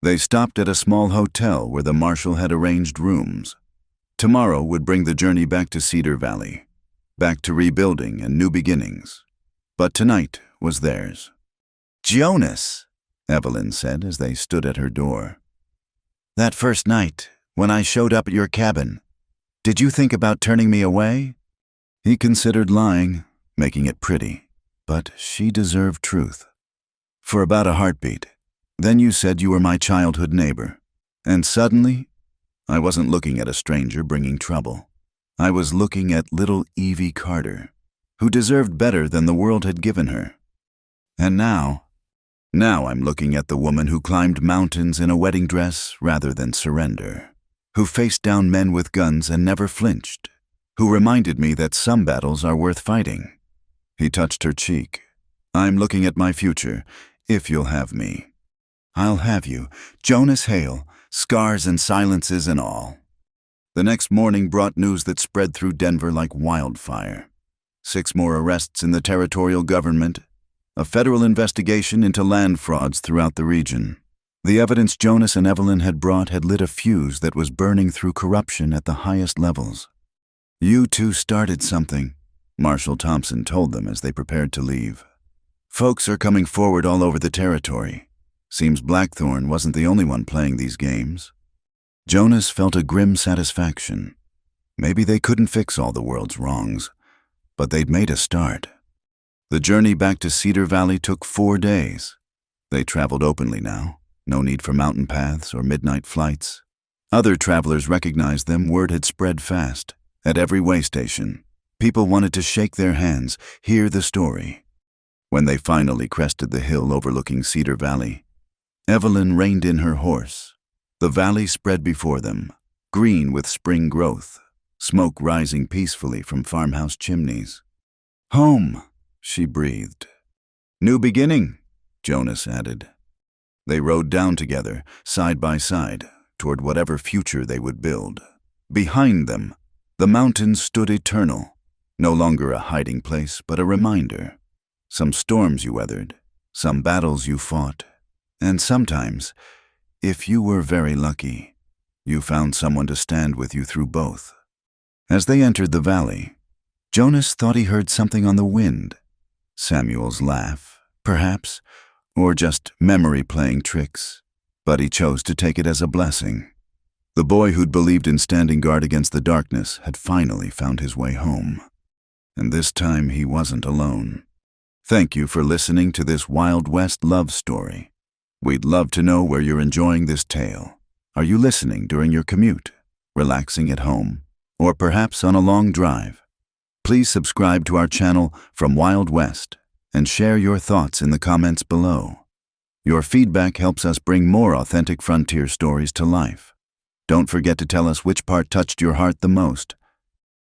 They stopped at a small hotel where the marshal had arranged rooms. Tomorrow would bring the journey back to Cedar Valley, back to rebuilding and new beginnings. But tonight was theirs. "Jonas," Evelyn said as they stood at her door. "That first night, when I showed up at your cabin, did you think about turning me away?" He considered lying, making it pretty, but she deserved truth. "For about a heartbeat. Then you said you were my childhood neighbor. And suddenly, I wasn't looking at a stranger bringing trouble. I was looking at little Evie Carter, who deserved better than the world had given her. And now I'm looking at the woman who climbed mountains in a wedding dress rather than surrender, who faced down men with guns and never flinched, who reminded me that some battles are worth fighting." He touched her cheek. "I'm looking at my future, if you'll have me." "I'll have you, Jonas Hale, scars and silences and all." The next morning brought news that spread through Denver like wildfire. 6 more arrests in the territorial government, a federal investigation into land frauds throughout the region. The evidence Jonas and Evelyn had brought had lit a fuse that was burning through corruption at the highest levels. "You two started something," Marshal Thompson told them as they prepared to leave. "Folks are coming forward all over the territory. Seems Blackthorn wasn't the only one playing these games." Jonas felt a grim satisfaction. Maybe they couldn't fix all the world's wrongs, but they'd made a start. The journey back to Cedar Valley took 4 days. They traveled openly now, no need for mountain paths or midnight flights. Other travelers recognized them. Word had spread fast. At every way station, people wanted to shake their hands, hear the story. When they finally crested the hill overlooking Cedar Valley, Evelyn reined in her horse. The valley spread before them, green with spring growth, smoke rising peacefully from farmhouse chimneys. "Home," she breathed. "New beginning," Jonas added. They rode down together, side by side, toward whatever future they would build. Behind them, the mountains stood eternal, no longer a hiding place, but a reminder. Some storms you weathered, some battles you fought, and sometimes, if you were very lucky, you found someone to stand with you through both. As they entered the valley, Jonas thought he heard something on the wind. Samuel's laugh, perhaps, or just memory playing tricks, but he chose to take it as a blessing. The boy who'd believed in standing guard against the darkness had finally found his way home. And this time he wasn't alone. Thank you for listening to this Wild West love story. We'd love to know where you're enjoying this tale. Are you listening during your commute, relaxing at home, or perhaps on a long drive? Please subscribe to our channel From Wild West and share your thoughts in the comments below. Your feedback helps us bring more authentic frontier stories to life. Don't forget to tell us which part touched your heart the most.